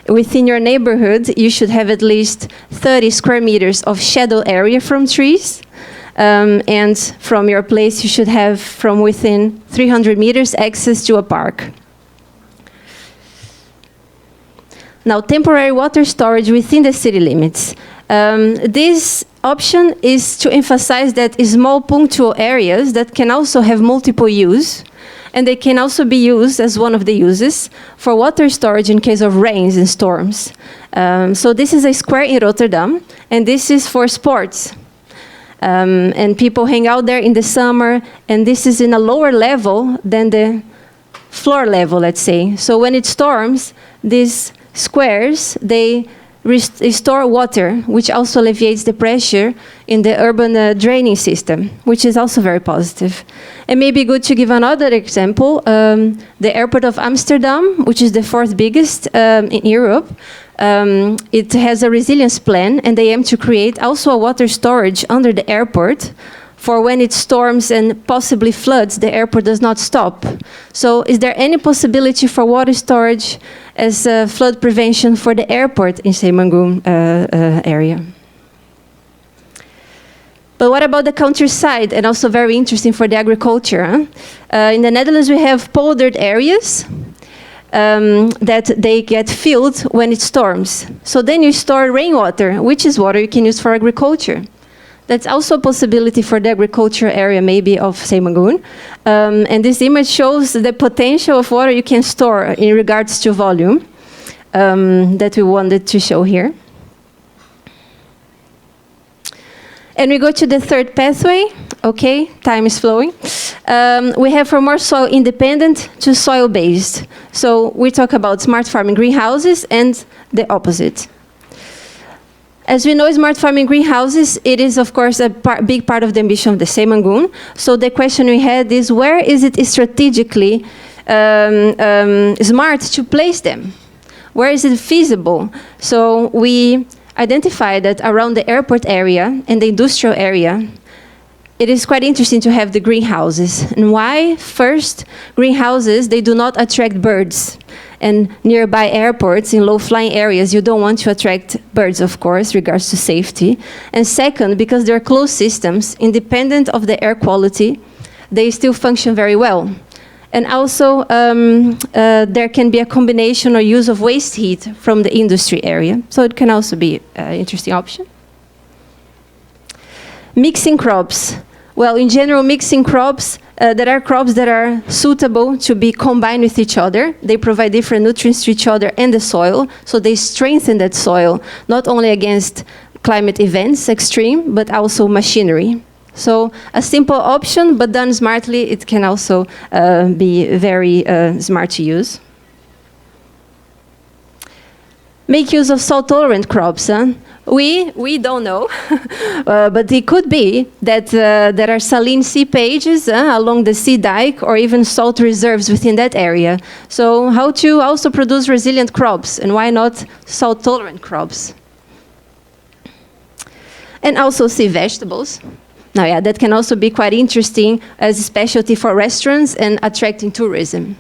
E: Within your neighborhood, you should have at least 30 square meters of shadow area from trees. And from your place, you should have, from within 300 meters, access to a park. Now, temporary water storage within the city limits. This option is to emphasize that small punctual areas that can also have multiple use, and they can also be used as one of the uses for water storage in case of rains and storms. So this is a square in Rotterdam, and this is for sports. And people hang out there in the summer, and this is in a lower level than the floor level, let's say. So when it storms, these squares, they store water, which also alleviates the pressure in the urban draining system, which is also very positive. And maybe good to give another example, the airport of Amsterdam, which is the 4th biggest in Europe. It has a resilience plan, and they aim to create also a water storage under the airport for when it storms and possibly floods, the airport does not stop. So is there any possibility for water storage as flood prevention for the airport in 새만금 area? But what about the countryside, and also very interesting for the agriculture? In the Netherlands, we have poldered areas that they get filled when it storms. So then you store rainwater, which is water you can use for agriculture. That's also a possibility for the agriculture area, maybe, of 새만금. And this image shows the potential of water you can store in regards to volume that we wanted to show here. And we go to the third pathway. Okay, time is flowing. We have from more soil independent to soil based. So we talk about smart farming greenhouses and the opposite. As we know, smart farming greenhouses, it is, of course, a big part of the ambition of the 새만금. So the question we had is, where is it strategically smart to place them? Where is it feasible? So we identified that around the airport area and the industrial area, it is quite interesting to have the greenhouses. And why? First, greenhouses, they do not attract birds. And nearby airports in low-flying areas, you don't want to attract birds, of course, regards to safety. And second, because they're closed systems, independent of the air quality, they still function very well. And also, there can be a combination or use of waste heat from the industry area. So it can also be an interesting option. Mixing crops. Well, in general, mixing crops, there are crops that are suitable to be combined with each other. They provide different nutrients to each other and the soil, so they strengthen that soil, not only against climate events, extreme, but also machinery. So a simple option, but done smartly, it can also be very smart to use. Make use of salt-tolerant crops. Huh? We don't know, but it could be that there are saline seepages along the sea dike or even salt reserves within that area. So how to also produce resilient crops, and why not salt-tolerant crops? And also sea vegetables. Now, yeah, that can also be quite interesting as a specialty for restaurants and attracting tourism.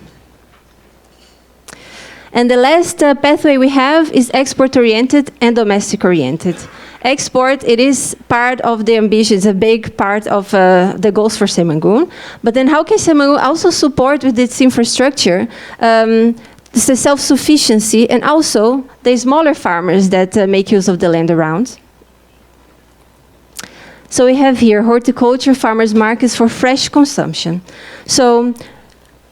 E: And the last pathway we have is export-oriented and domestic-oriented. Export, it is part of the ambition, it's a big part of the goals for 새만금. But then how can 새만금 also support with its infrastructure the self-sufficiency and also the smaller farmers that make use of the land around? So we have here horticulture farmers markets for fresh consumption. So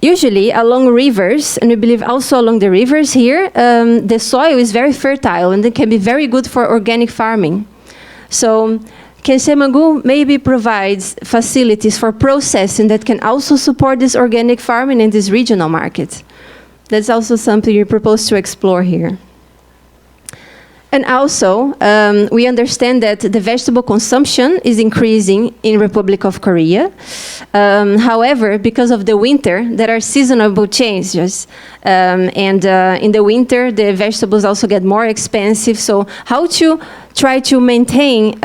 E: usually along rivers, and we believe also along the rivers here, the soil is very fertile and it can be very good for organic farming. So can 새만금 maybe provides facilities for processing that can also support this organic farming in this regional market? That's also something we propose to explore here. And also, we understand that the vegetable consumption is increasing in Republic of Korea. However, because of the winter, there are seasonal changes. And in the winter, the vegetables also get more expensive. So how to try to maintain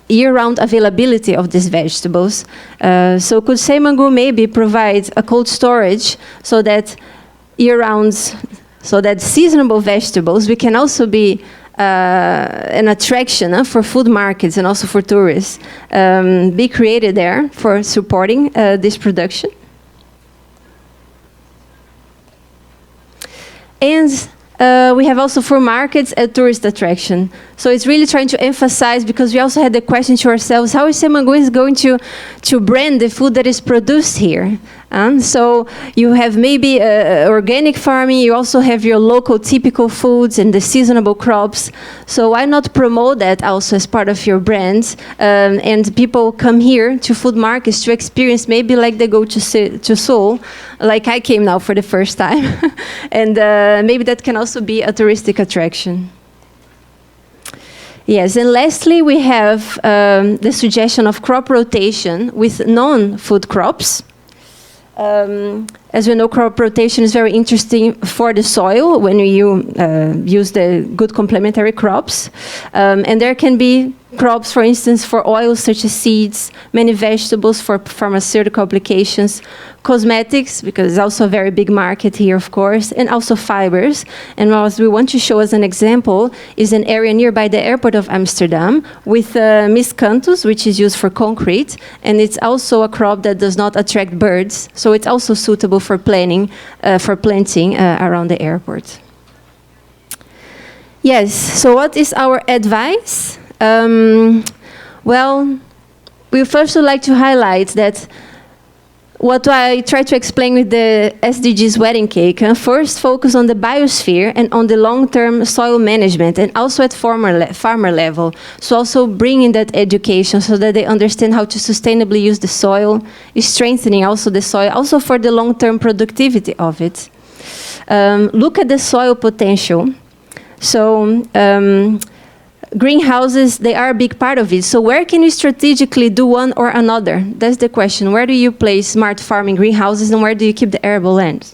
E: year-round availability of these vegetables? So could 새만금 maybe provide a cold storage so that year-round, so that seasonable vegetables, we can also be an attraction for food markets and also for tourists be created there for supporting this production. And we have also for markets a tourist attraction. So it's really trying to emphasize, because we also had the question to ourselves, how is 새만금 going to brand the food that is produced here? So you have maybe organic farming, you also have your local typical foods and the seasonable crops. So why not promote that also as part of your brand? And people come here to food markets to experience, maybe like they go to Seoul, like I came now for the first time. And maybe that can also be a touristic attraction. Yes, and lastly, we have the suggestion of crop rotation with non-food crops. As we know, crop rotation is very interesting for the soil when you use the good complementary crops. And there can be crops, for instance, for oils such as seeds, many vegetables for pharmaceutical applications, cosmetics, because it's also a very big market here, of course, and also fibers. And what we want to show as an example is an area nearby the airport of Amsterdam with miscanthus, which is used for concrete, and it's also a crop that does not attract birds, so it's also suitable for planting around the airport. Yes, so what is our advice? Well, we first would like to highlight that what I try to explain with the SDGs wedding cake, first focus on the biosphere and on the long-term soil management, and also at farmer level. So also bringing that education so that they understand how to sustainably use the soil, is strengthening also the soil, also for the long-term productivity of it. Look at the soil potential. So greenhouses, they are a big part of it. So where can you strategically do one or another? That's the question. Where do you place smart farming greenhouses and where do you keep the arable land?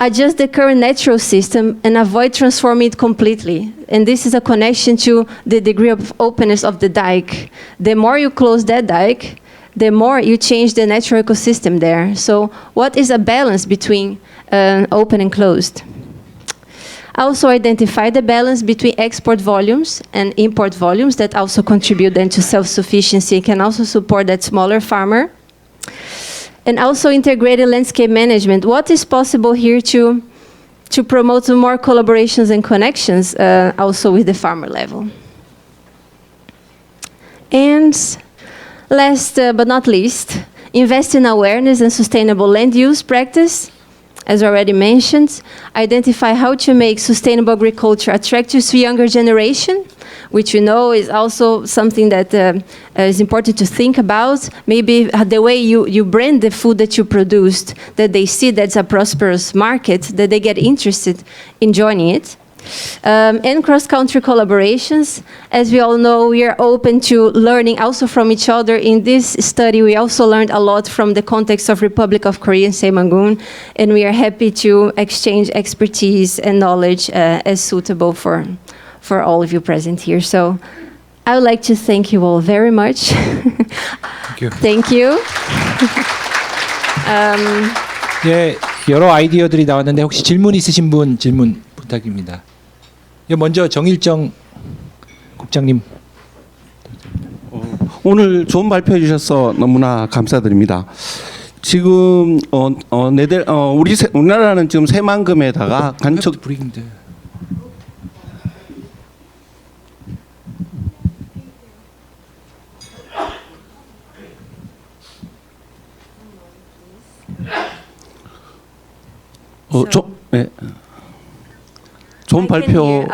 E: Adjust the current natural system and avoid transforming it completely. And this is a connection to the degree of openness of the dike. The more you close that dike, the more you change the natural ecosystem there. So what is a balance between open and closed? Also identify the balance between export volumes and import volumes that also contribute then to self-sufficiency, can also support that smaller farmer. And also integrated landscape management. What is possible here to promote more collaborations and connections also with the farmer level? And Last but not least, invest in awareness and sustainable land use practice. As already mentioned, identify how to make sustainable agriculture attractive to younger generation, which we know is also something that is important to think about. Maybe the way you brand the food that you produced, that they see that's a prosperous market, that they get interested in joining it. And cross-country collaborations. As we all know, we are open to learning also from each other. In this study, we also learned a lot from the context of Republic of Korea and Saemangun, and we are happy to exchange expertise and knowledge as suitable for all of you present here. So I would like to thank you all very much.
B: Thank you.
E: Thank you.
B: 예, 여러 아이디어들이 나왔는데 혹시 질문 있으신 분 질문 부탁입니다. 먼저 정일정 국장님.
F: 오늘 좋은 발표해 주셔서 너무나 감사드립니다. 지금 우리나라는 지금 새만금에다가 간척 네. 좋은 발표.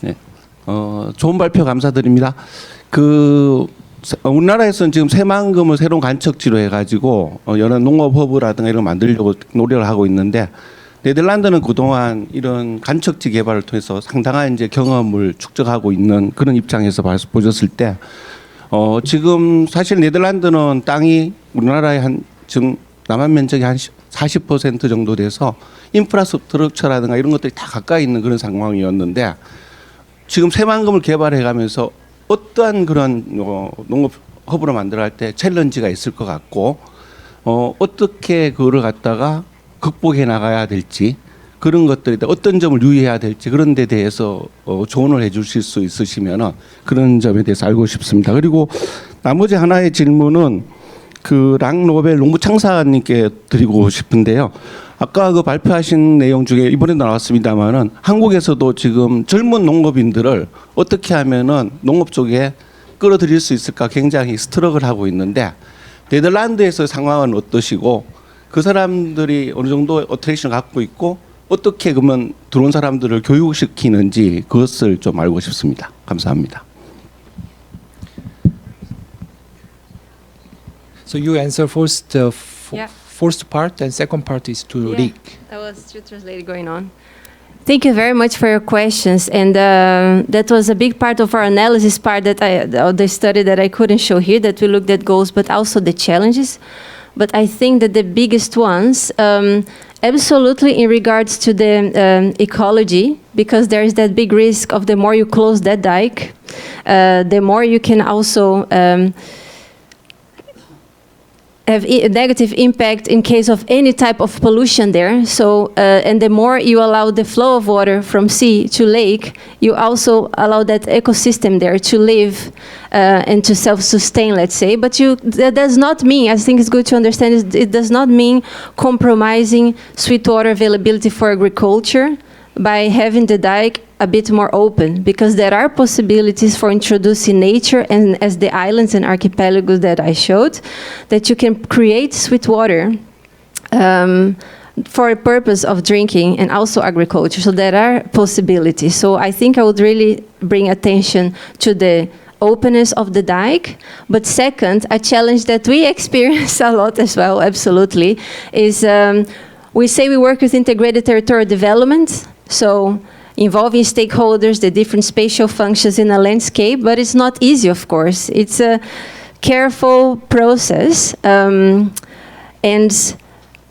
F: 네. 좋은 발표 감사드립니다. 우리나라에서는 지금 새만금을 새로운 간척지로 해가지고 여러 농업허브라든가 이런 거 만들려고 노력을 하고 있는데, 네덜란드는 그동안 이런 간척지 개발을 통해서 상당한 이제 경험을 축적하고 있는 그런 입장에서 보셨을 때, 지금 사실 네덜란드는 땅이 우리나라의 지금 남한 면적이 한 40% 정도 돼서 인프라스트럭처라든가 이런 것들이 다 가까이 있는 그런 상황이었는데, 지금 새만금을 개발해가면서 어떠한 그런 농업 허브로 만들어갈 때 챌린지가 있을 것 같고, 어떻게 그거를 갖다가 극복해 나가야 될지, 그런 것들에 대해 어떤 점을 유의해야 될지, 그런 데 대해서 조언을 해 주실 수 있으시면 그런 점에 대해서 알고 싶습니다. 그리고 나머지 하나의 질문은 랑노벨 농부창사님께 드리고 싶은데요. 아까 그 발표하신 내용 중에 이번에도 나왔습니다만은 한국에서도 지금 젊은 농업인들을 어떻게 하면은 농업 쪽에 끌어들일 수 있을까 굉장히 스트럭을 하고 있는데, 네덜란드에서 상황은 어떠시고 그 사람들이 어느 정도 어트랙션을 갖고 있고 어떻게 그러면 들어온 사람들을 교육시키는지 그것을 좀 알고 싶습니다. 감사합니다.
B: So you answer first, first part, and second part is to Rick.
E: That was two translated going on. Thank you very much for your questions, and that was a big part of our analysis part of the study that I couldn't show here, that we looked at goals, but also the challenges. But I think that the biggest ones, absolutely in regards to the ecology, because there is that big risk of the more you close that dike, the more you can also have a negative impact in case of any type of pollution there. So, and the more you allow the flow of water from sea to lake, you also allow that ecosystem there to live and to self-sustain, let's say. But that does not mean, I think it's good to understand, it does not mean compromising sweet water availability for agriculture by having the dike a bit more open, because there are possibilities for introducing nature, and as the islands and archipelagos that I showed, that you can create sweet water for a purpose of drinking and also agriculture. So there are possibilities. So I think I would really bring attention to the openness of the dike. But second, a challenge that we experience a lot as well, absolutely, is we say we work with integrated territorial development. So involving stakeholders, the different spatial functions in a landscape, but it's not easy, of course. It's a careful process. And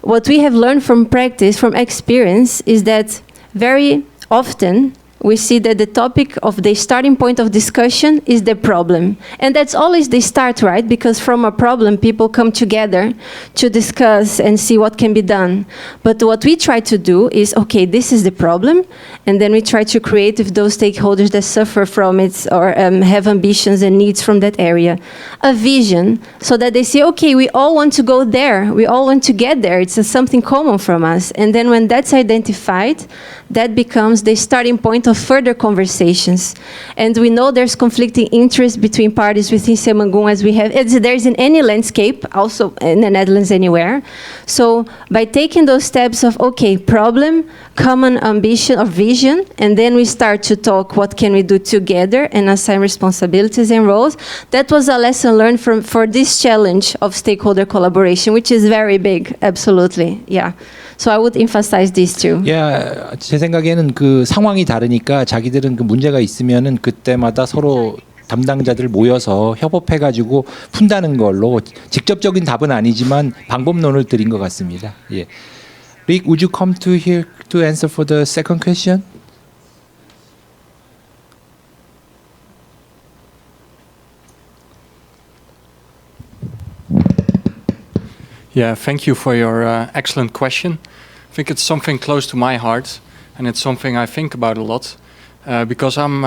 E: what we have learned from practice, from experience, is that very often we see that the topic of the starting point of discussion is the problem. And that's always the start, right? Because from a problem, people come together to discuss and see what can be done. But what we try to do is, okay, this is the problem, and then we try to create with those stakeholders that suffer from it or have ambitions and needs from that area, a vision, so that they say, okay, we all want to go there, we all want to get there, it's something common from us. And then when that's identified, that becomes the starting point of of further conversations. And we know there's conflicting interests between parties within 새만금, as there's in any landscape, also in the Netherlands anywhere. So by taking those steps of, okay, problem, common ambition or vision, and then we start to talk what can we do together and assign responsibilities and roles, that was a lesson learned for this challenge of stakeholder collaboration, which is very big, absolutely, yeah. So I would emphasize these two.
B: 야, 제 생각에는 그 상황이 다르니까 자기들은 그 문제가 있으면은 그때마다 서로 담당자들 모여서 협업해가지고 푼다는 걸로 직접적인 답은 아니지만 방법론을 드린 것 같습니다. 예. Rick, would you come to here to answer for the second question?
D: Yeah, thank you for your excellent question. I think it's something close to my heart, and it's something I think about a lot, because I'm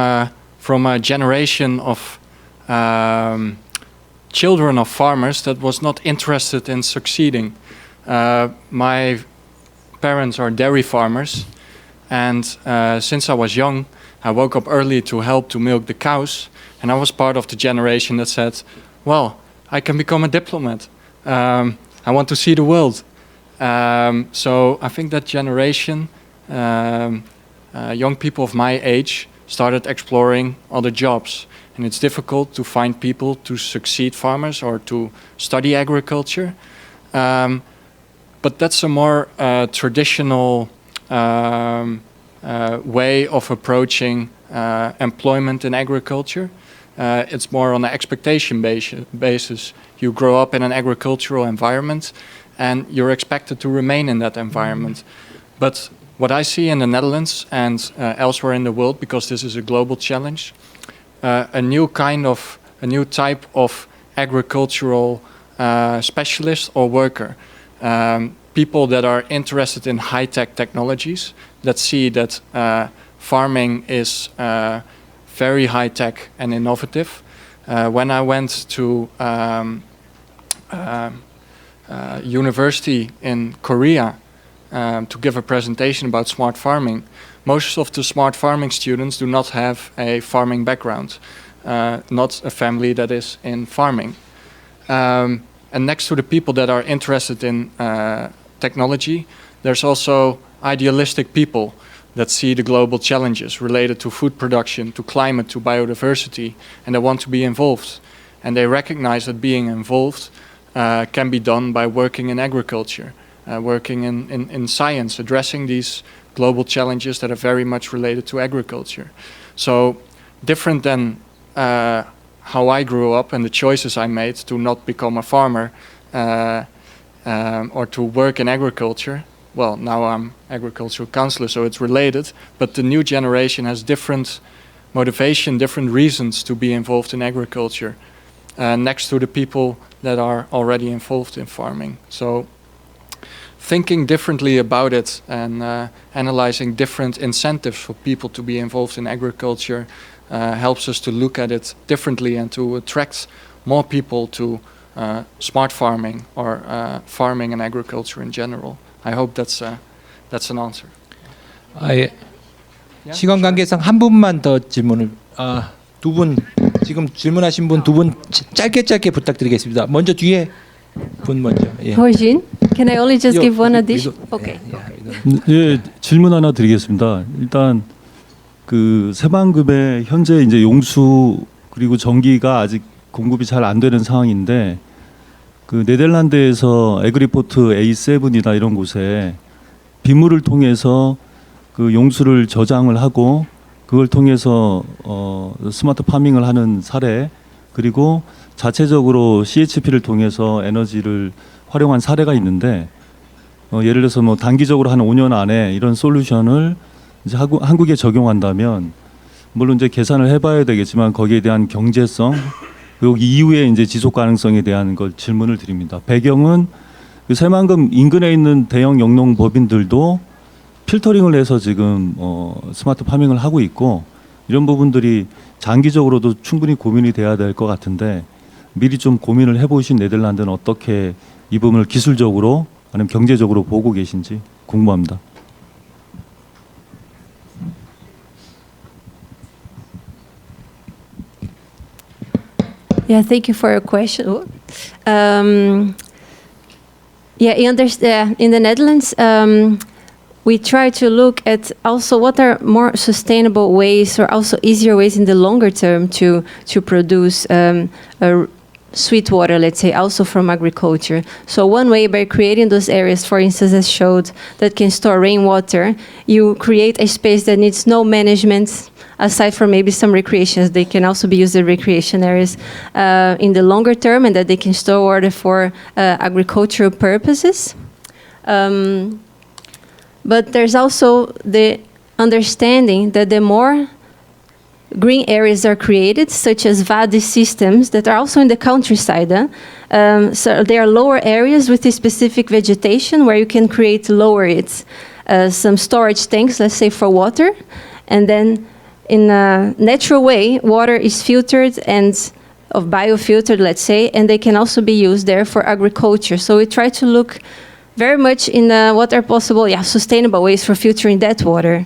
D: from a generation of children of farmers that was not interested in succeeding. My parents are dairy farmers, and since I was young, I woke up early to help to milk the cows, and I was part of the generation that said, well, I can become a diplomat. I want to see the world. So I think that generation, young people of my age, started exploring other jobs. And it's difficult to find people to succeed farmers or to study agriculture. But that's a more traditional way of approaching employment in agriculture. It's more on an expectation basis. You grow up in an agricultural environment and you're expected to remain in that environment. But what I see in the Netherlands and elsewhere in the world, because this is a global challenge, a new type of agricultural specialist or worker. People that are interested in high-tech technologies, that see that farming is very high-tech and innovative. When I went to university in Korea to give a presentation about smart farming, most of the smart farming students do not have a farming background, not a family that is in farming. And next to the people that are interested in technology, there's also idealistic people that see the global challenges related to food production, to climate, to biodiversity, and they want to be involved. And they recognize that being involved can be done by working in agriculture, working in science, addressing these global challenges that are very much related to agriculture. So different than how I grew up and the choices I made to not become a farmer or to work in agriculture. Well, now I'm agricultural counselor, so it's related, but the new generation has different motivation, different reasons to be involved in agriculture next to the people that are already involved in farming. So thinking differently about it and analyzing different incentives for people to be involved in agriculture helps us to look at it differently and to attract more people to smart farming or farming and agriculture in general. I hope that's an answer.
B: 예. 시간 관계상 한 분만 더 질문을 두 분 지금 질문하신 분 두 분 짧게 부탁드리겠습니다. 먼저 뒤에 분 먼저. 예.
E: Jorgin, can I only just give one addition? Okay.
G: 예, 질문 하나 드리겠습니다. 일단 그 새만금의 현재 이제 용수 그리고 전기가 아직 공급이 잘 안 되는 상황인데 그 네덜란드에서 에그리포트 A7이나 이런 곳에 빗물을 통해서 그 용수를 저장을 하고 그걸 통해서 스마트 파밍을 하는 사례 그리고 자체적으로 CHP를 통해서 에너지를 활용한 사례가 있는데 예를 들어서 뭐 단기적으로 한 5년 안에 이런 솔루션을 이제 한국에 적용한다면 물론 이제 계산을 해봐야 되겠지만 거기에 대한 경제성 그리고 이후에 이제 지속 가능성에 대한 걸 질문을 드립니다. 배경은 그 새만금 인근에 있는 대형 영농 법인들도 필터링을 해서 지금 스마트 파밍을 하고 있고 이런 부분들이 장기적으로도 충분히 고민이 돼야 될 것 같은데 미리 좀 고민을 해보신 네덜란드는 어떻게 이 부분을 기술적으로 아니면 경제적으로 보고 계신지 궁금합니다.
E: Yeah, thank you for your question. In the Netherlands, we try to look at also what are more sustainable ways or also easier ways in the longer term to produce sweet water, let's say, also from agriculture. So one way, by creating those areas, for instance, as showed, that can store rainwater, you create a space that needs no management, aside from maybe some recreations. They can also be used as recreation areas in the longer term, and that they can store water for agricultural purposes. But there's also the understanding that the more green areas are created, such as VADI systems that are also in the countryside. So they are lower areas with a specific vegetation where you can create some storage tanks, let's say, for water. And then in a natural way, water is filtered and biofiltered, let's say, and they can also be used there for agriculture. So we try to look very much in what are possible, sustainable ways for filtering that water.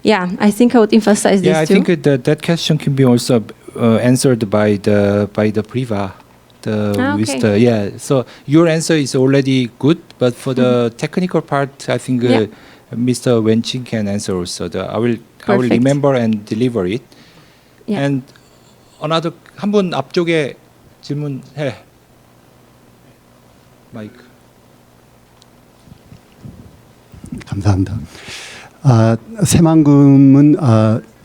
E: I think I would emphasize this too.
B: I think that question can be also answered by the Priva. So your answer is already good, but for the technical part, I think Mr. Wenqing can answer also. I will remember and deliver it.
E: Yeah.
B: And another 한 분 앞쪽에 질문해. 마이크.
H: 감사합니다. 새만금은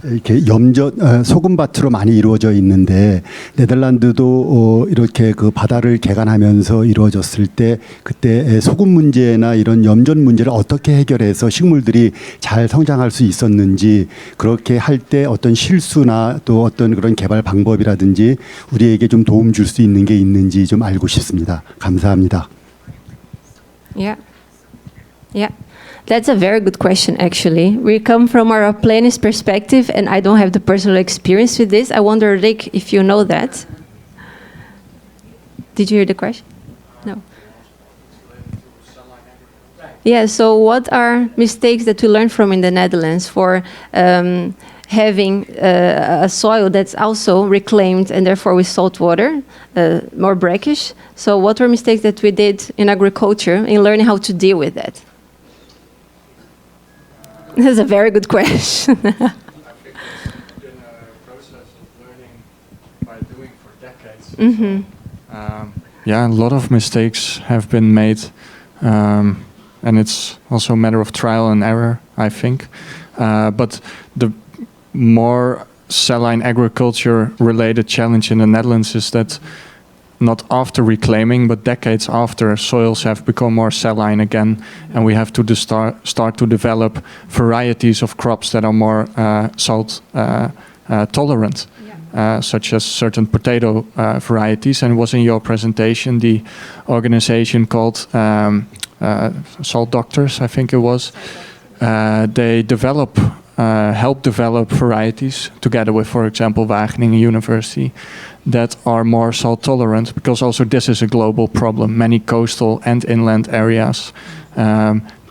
H: 이렇게 소금밭으로 많이 이루어져 있는데 네덜란드도 이렇게 그 바다를 개간하면서 이루어졌을 때 그때 소금 문제나 이런 염전 문제를 어떻게 해결해서 식물들이 잘 성장할 수 있었는지, 그렇게 할 때 어떤 실수나 또 어떤 그런 개발 방법이라든지 우리에게 좀 도움 줄 수 있는 게 있는지 좀 알고 싶습니다. 감사합니다.
E: That's a very good question, actually. We come from our planner's perspective, and I don't have the personal experience with this. I wonder, Rick, if you know that. Did you hear the question? No. Yeah, so what are mistakes that we learn from in the Netherlands for having a soil that's also reclaimed and therefore with salt water, more brackish? So what were mistakes that we did in agriculture in learning how to deal with that? That's a very good question.
D: I think it's been a process of learning by doing for decades.
E: Mm-hmm.
D: A lot of mistakes have been made, and it's also a matter of trial and error, I think. But the more saline agriculture related challenge in the Netherlands is that not after reclaiming, but decades after, soils have become more saline again, and we have to start to develop varieties of crops that are more salt tolerant, such as certain potato varieties. And it was in your presentation, the organization called Salt Doctors, I think it was. They help develop varieties together with, for example, Wageningen University, that are more salt tolerant, because also this is a global problem. Many coastal and inland areas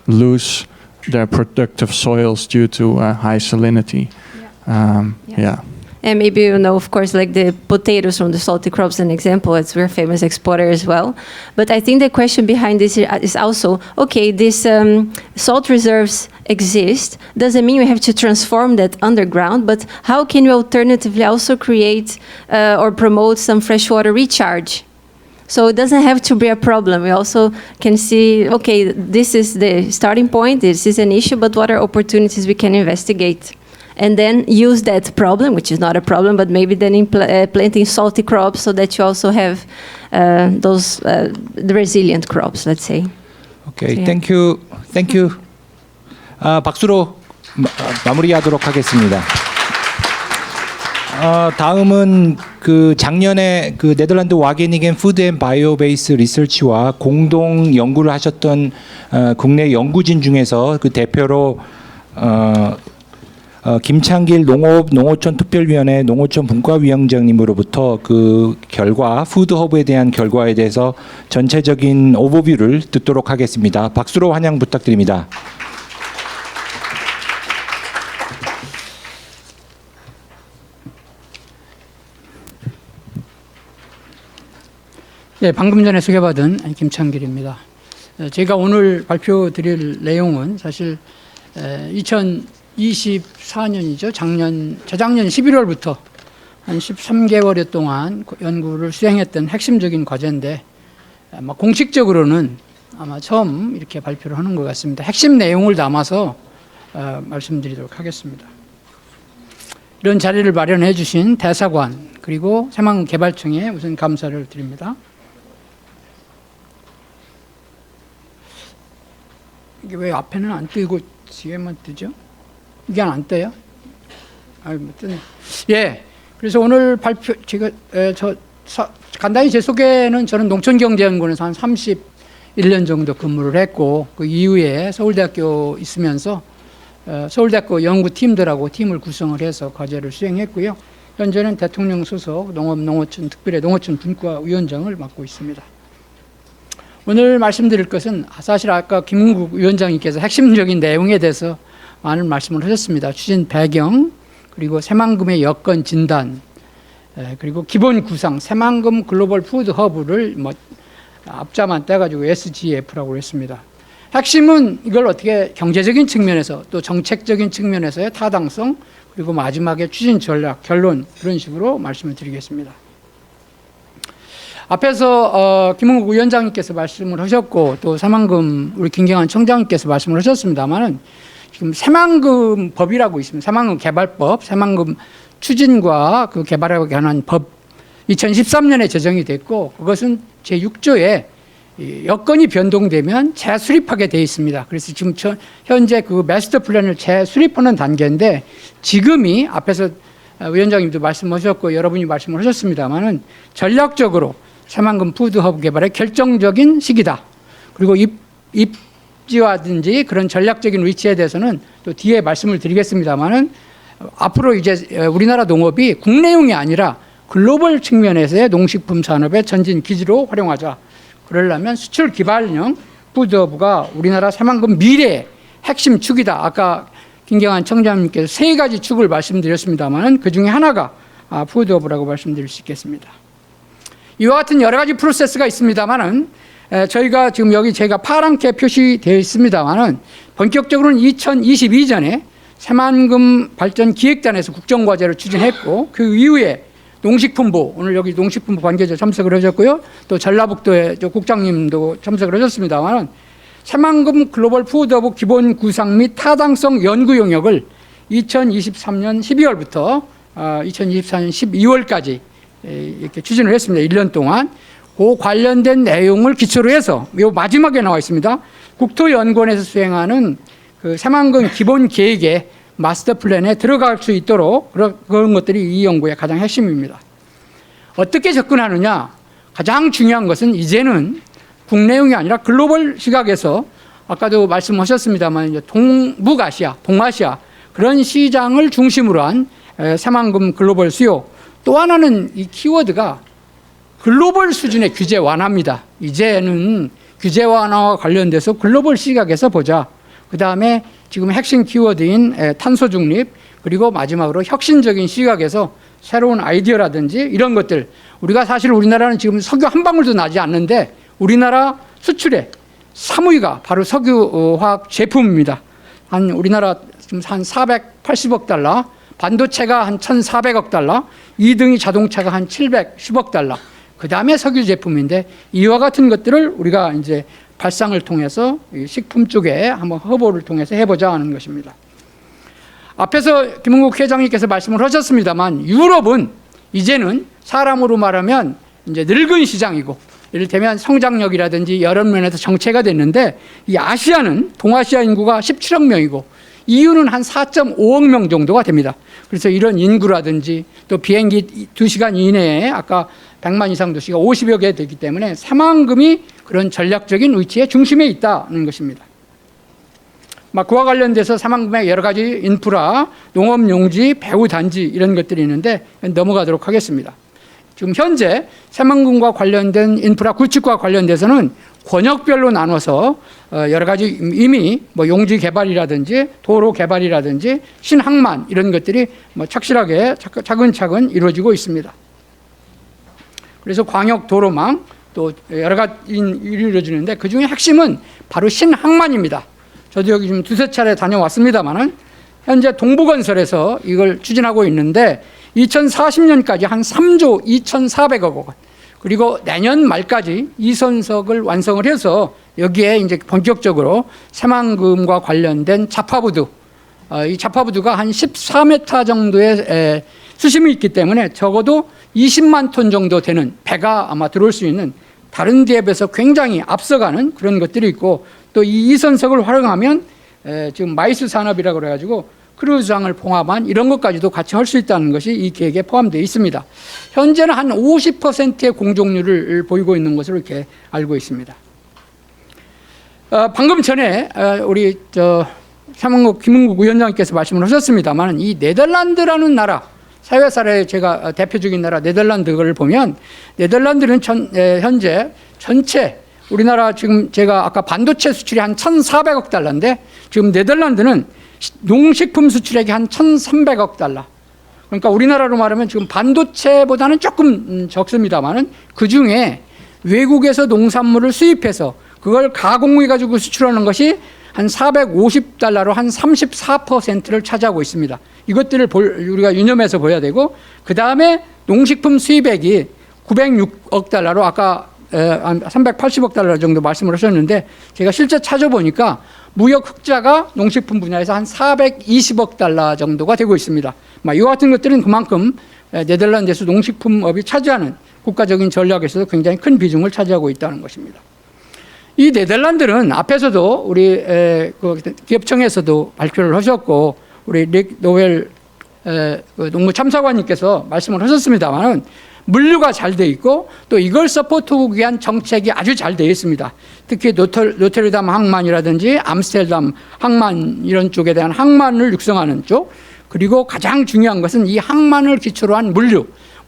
D: lose their productive soils due to high salinity.
E: And maybe you know, of course, like the potatoes from the salty crops, an example, we're a famous exporter as well. But I think the question behind this is also, okay, these salt reserves exist. Doesn't mean we have to transform that underground, but how can you alternatively also create or promote some freshwater recharge? So it doesn't have to be a problem. We also can see, okay, this is the starting point, this is an issue, but what are opportunities we can investigate? And then use that problem, which is not a problem, but maybe then in planting salty crops so that you also have the resilient crops, let's say.
B: Okay, so, thank you. 박수로 마무리하도록 하겠습니다. 다음은 그 작년에 그 네덜란드 와게니겐 푸드 앤 바이오 베이스 리서치와 공동 연구를 하셨던 국내 연구진 중에서 그 대표로 김창길 농어촌 특별위원회 농어촌 분과위원장님으로부터 그 결과 푸드허브에 대한 결과에 대해서 전체적인 오버뷰를 듣도록 하겠습니다. 박수로 환영 부탁드립니다.
I: 네, 방금 전에 소개받은 김창길입니다. 제가 오늘 발표드릴 내용은 사실 2024년이죠. 재작년 11월부터 한 13개월여 동안 연구를 수행했던 핵심적인 과제인데 아마 공식적으로는 아마 처음 이렇게 발표를 하는 것 같습니다. 핵심 내용을 담아서 말씀드리도록 하겠습니다. 이런 자리를 마련해 주신 대사관 그리고 새만금 개발청에 우선 감사를 드립니다. 이게 왜 앞에는 안 뜨고 뒤에만 뜨죠? 이게 안 떠요? 뭐 뜨네. 예. 그래서 오늘 발표, 제가, 간단히 제 소개는 저는 농촌경제연구원에서 한 31년 정도 근무를 했고, 그 이후에 서울대학교 있으면서 서울대학교 연구팀들하고 팀을 구성을 해서 과제를 수행했고요. 현재는 대통령 소속 농업농어촌, 특별히 농어촌 분과 위원장을 맡고 있습니다. 오늘 말씀드릴 것은 사실 아까 김은국 위원장님께서 핵심적인 내용에 대해서 많은 말씀을 하셨습니다. 추진 배경, 그리고 새만금의 여건 진단, 그리고 기본 구상, 새만금 글로벌 푸드 허브를 뭐 앞자만 떼가지고 SGF라고 했습니다. 핵심은 이걸 어떻게 경제적인 측면에서 또 정책적인 측면에서의 타당성, 그리고 마지막에 추진 전략, 결론, 그런 식으로 말씀을 드리겠습니다. 앞에서 김은국 위원장님께서 말씀을 하셨고 또 새만금 우리 김경환 청장님께서 말씀을 하셨습니다만은 지금 새만금 법이라고 있습니다. 새만금 개발법, 새만금 추진과 그 개발에 관한 법 2013년에 제정이 됐고 그것은 제6조에 여건이 변동되면 재수립하게 되어 있습니다. 그래서 지금 현재 그 마스터 플랜을 재수립하는 단계인데 지금이 앞에서 위원장님도 말씀하셨고 여러분이 말씀을 하셨습니다만은 전략적으로 새만금 푸드허브 개발의 결정적인 시기다. 그리고 입지라든지 그런 전략적인 위치에 대해서는 또 뒤에 말씀을 드리겠습니다만은 앞으로 이제 우리나라 농업이 국내용이 아니라 글로벌 측면에서의 농식품 산업의 전진 기지로 활용하자. 그러려면 수출 기반형 푸드허브가 우리나라 새만금 미래의 핵심 축이다. 아까 김경환 청장님께서 3가지 축을 말씀드렸습니다만은 그 중에 하나가 푸드허브라고 말씀드릴 수 있겠습니다. 이와 같은 여러 가지 프로세스가 있습니다만은 저희가 지금 여기 제가 파랗게 표시되어 있습니다만은 본격적으로는 2022년에 새만금 발전 기획단에서 국정과제를 추진했고 그 이후에 농식품부, 오늘 여기 농식품부 관계자 참석을 하셨고요. 또 전라북도의 국장님도 참석을 하셨습니다만 새만금 글로벌 푸드허브 기본 구상 및 타당성 연구 영역을 2023년 12월부터 2024년 12월까지 이렇게 추진을 했습니다. 1년 동안. 그 관련된 내용을 기초로 해서 요 마지막에 나와 있습니다. 국토연구원에서 수행하는 그 새만금 기본 계획에 마스터 플랜에 들어갈 수 있도록 그런 것들이 이 연구의 가장 핵심입니다. 어떻게 접근하느냐? 가장 중요한 것은 이제는 국내용이 아니라 글로벌 시각에서 아까도 말씀하셨습니다만 이제 동북아시아, 동아시아 그런 시장을 중심으로 한 새만금 글로벌 수요. 또 하나는 이 키워드가 글로벌 수준의 규제 완화입니다. 이제는 규제 완화와 관련돼서 글로벌 시각에서 보자. 그 다음에 지금 핵심 키워드인 탄소 중립 그리고 마지막으로 혁신적인 시각에서 새로운 아이디어라든지 이런 것들 우리가 사실 우리나라는 지금 석유 한 방울도 나지 않는데 우리나라 수출의 3위가 바로 석유화학 제품입니다. 한 우리나라 지금 한 480억 달러, 반도체가 한 1,400억 달러, 2등이 자동차가 한 710억 달러. 그 다음에 석유 제품인데 이와 같은 것들을 우리가 이제 발상을 통해서 식품 쪽에 한번 허브를 통해서 해보자 하는 것입니다. 앞에서 김은국 회장님께서 말씀을 하셨습니다만 유럽은 이제는 사람으로 말하면 이제 늙은 시장이고 이를테면 성장력이라든지 여러 면에서 정체가 됐는데 이 아시아는 동아시아 인구가 17억 명이고 EU는 한 4.5억 명 정도가 됩니다. 그래서 이런 인구라든지 또 비행기 2시간 이내에 아까 100만 이상 도시가 50여 개 되기 때문에 새만금이 그런 전략적인 위치의 중심에 있다는 것입니다. 그와 관련돼서 새만금의 여러 가지 인프라, 농업용지, 배후단지 이런 것들이 있는데 넘어가도록 하겠습니다. 지금 현재 새만금과 관련된 인프라 구축과 관련돼서는 권역별로 나눠서 여러 가지 이미 뭐 용지 개발이라든지 도로 개발이라든지 신항만 이런 것들이 뭐 착실하게 차근차근 이루어지고 있습니다. 그래서 광역 도로망, 또 여러 가지 일이 이루어지는데 그 중에 핵심은 바로 신항만입니다. 저도 여기 지금 두세 차례 다녀왔습니다만은 현재 동부건설에서 이걸 추진하고 있는데 2040년까지 한 3조 2,400억 원, 그리고 내년 말까지 이선석을 완성을 해서 여기에 이제 본격적으로 새만금과 관련된 자파부두, 이 자파부두가 한 14m 정도의 수심이 있기 때문에 적어도 20만 톤 정도 되는 배가 아마 들어올 수 있는, 다른 데에 비해서 굉장히 앞서가는 그런 것들이 있고, 또 이 이선석을 활용하면 지금 마이스 산업이라고 그래가지고 크루즈장을 봉합한 이런 것까지도 같이 할 수 있다는 것이 이 계획에 포함되어 있습니다. 현재는 한 50%의 공정률을 보이고 있는 것으로 이렇게 알고 있습니다. 방금 전에 우리 새만금 김은국 위원장님께서 말씀을 하셨습니다만, 이 네덜란드라는 나라, 사회사례의 제가 대표적인 나라 네덜란드를 보면, 네덜란드는 현재 전체 우리나라 지금 제가 아까 반도체 수출이 한 1,400억 달러인데 지금 네덜란드는 농식품 수출액이 한 1,300억 달러. 그러니까 우리나라로 말하면 지금 반도체보다는 조금 적습니다만은 그 중에 외국에서 농산물을 수입해서 그걸 가공해가지고 수출하는 것이 한 450달러로 한 34%를 차지하고 있습니다. 이것들을 우리가 유념해서 보여야 되고, 그 다음에 농식품 수입액이 906억 달러로 아까 한 380억 달러 정도 말씀을 하셨는데, 제가 실제 찾아보니까 무역 흑자가 농식품 분야에서 한 420억 달러 정도가 되고 있습니다. 이 같은 것들은 그만큼 네덜란드에서 농식품업이 차지하는 국가적인 전략에서도 굉장히 큰 비중을 차지하고 있다는 것입니다. 이 네덜란드는 앞에서도 우리 기업청에서도 발표를 하셨고, 우리 릭 노웰 농무참사관님께서 말씀을 하셨습니다만은, 물류가 잘 돼 있고 또 이걸 서포트하기 위한 정책이 아주 잘 되어 있습니다. 특히 노테르담 항만이라든지 암스테르담 항만 이런 쪽에 대한 항만을 육성하는 쪽, 그리고 가장 중요한 것은 이 항만을 기초로 한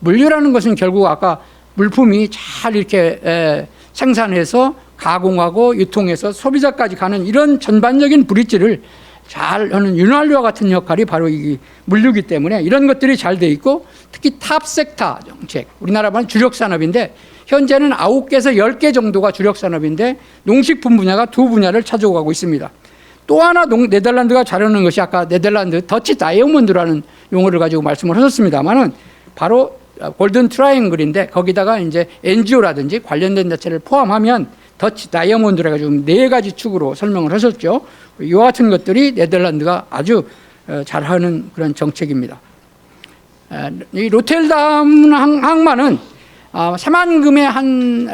I: 물류라는 것은 결국 아까 물품이 잘 이렇게 생산해서 가공하고 유통해서 소비자까지 가는 이런 전반적인 브릿지를 잘 하는 윤활유와 같은 역할이 바로 이 물류기 때문에 이런 것들이 잘 돼 있고, 특히 탑 섹터 정책, 우리나라 말은 주력 산업인데 현재는 9개에서 10개 정도가 주력 산업인데 농식품 분야가 2분야를 차지하고 있습니다. 또 하나 네덜란드가 잘하는 것이 아까 네덜란드 더치 다이아몬드라는 용어를 가지고 말씀을 하셨습니다만은 바로 골든 트라이앵글인데, 거기다가 이제 NGO라든지 관련된 자체를 포함하면 더치 다이아몬드라 가지고 4가지 축으로 설명을 하셨죠. 이와 같은 것들이 네덜란드가 아주 잘하는 그런 정책입니다. 이 로텔담 항만은 새만금의 한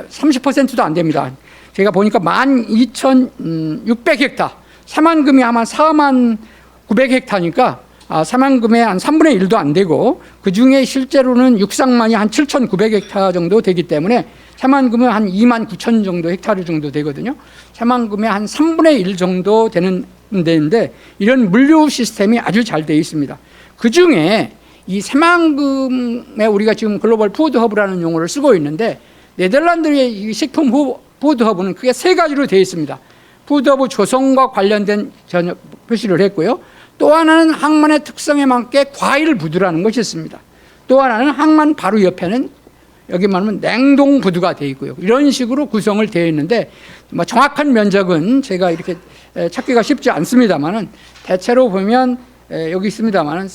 I: 30%도 안 됩니다. 제가 보니까 12,600헥타, 새만금이 아마 49,900헥타니까 새만금의 한 3분의 1도 안 되고, 그 중에 실제로는 육상만이 한 7,900헥타 정도 되기 때문에 새만금은 한 29,000 정도 헥타르 정도 되거든요. 새만금의 한 3분의 1 정도 되는 데인데 이런 물류 시스템이 아주 잘 되어 있습니다. 그 중에 이 새만금에 우리가 지금 글로벌 푸드허브라는 용어를 쓰고 있는데, 네덜란드의 이 식품 푸드허브는 크게 3가지로 되어 있습니다. 푸드허브 조성과 관련된 표시를 했고요. 또 하나는 항만의 특성에 맞게 과일 부두라는 것이 있습니다. 또 하나는 항만 바로 옆에는 여기 말하면 냉동 부두가 되어 있고요. 이런 식으로 구성을 되어 있는데 정확한 면적은 제가 이렇게 찾기가 쉽지 않습니다만은, 대체로 보면 여기 있습니다만은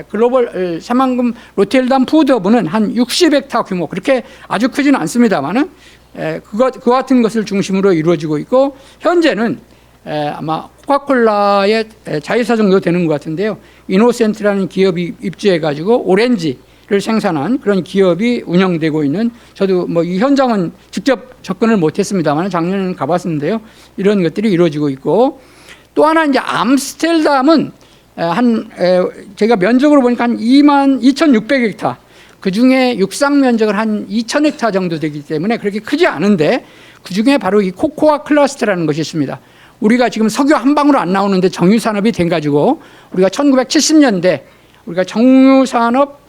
I: 글로벌 새만금 로텔담 푸드허브는 한 60헥타 규모, 그렇게 아주 크지는 않습니다만은 그와 같은 것을 중심으로 이루어지고 있고, 현재는 아마 코카콜라의 자회사 정도 되는 것 같은데요. 이노센트라는 기업이 입주해가지고 오렌지를 생산한 그런 기업이 운영되고 있는, 저도 이 현장은 직접 접근을 못했습니다만 작년에는 가봤는데요. 이런 것들이 이루어지고 있고, 또 하나 이제 암스테르담은 제가 면적으로 보니까 한 22,600헥타, 그 중에 육상 면적을 한 2,000헥타 정도 되기 때문에 그렇게 크지 않은데, 그 중에 바로 이 코코아 클러스터라는 것이 있습니다. 우리가 지금 석유 한 방울 안 나오는데 정유산업이 돼가지고 우리가 1970년대 우리가 정유산업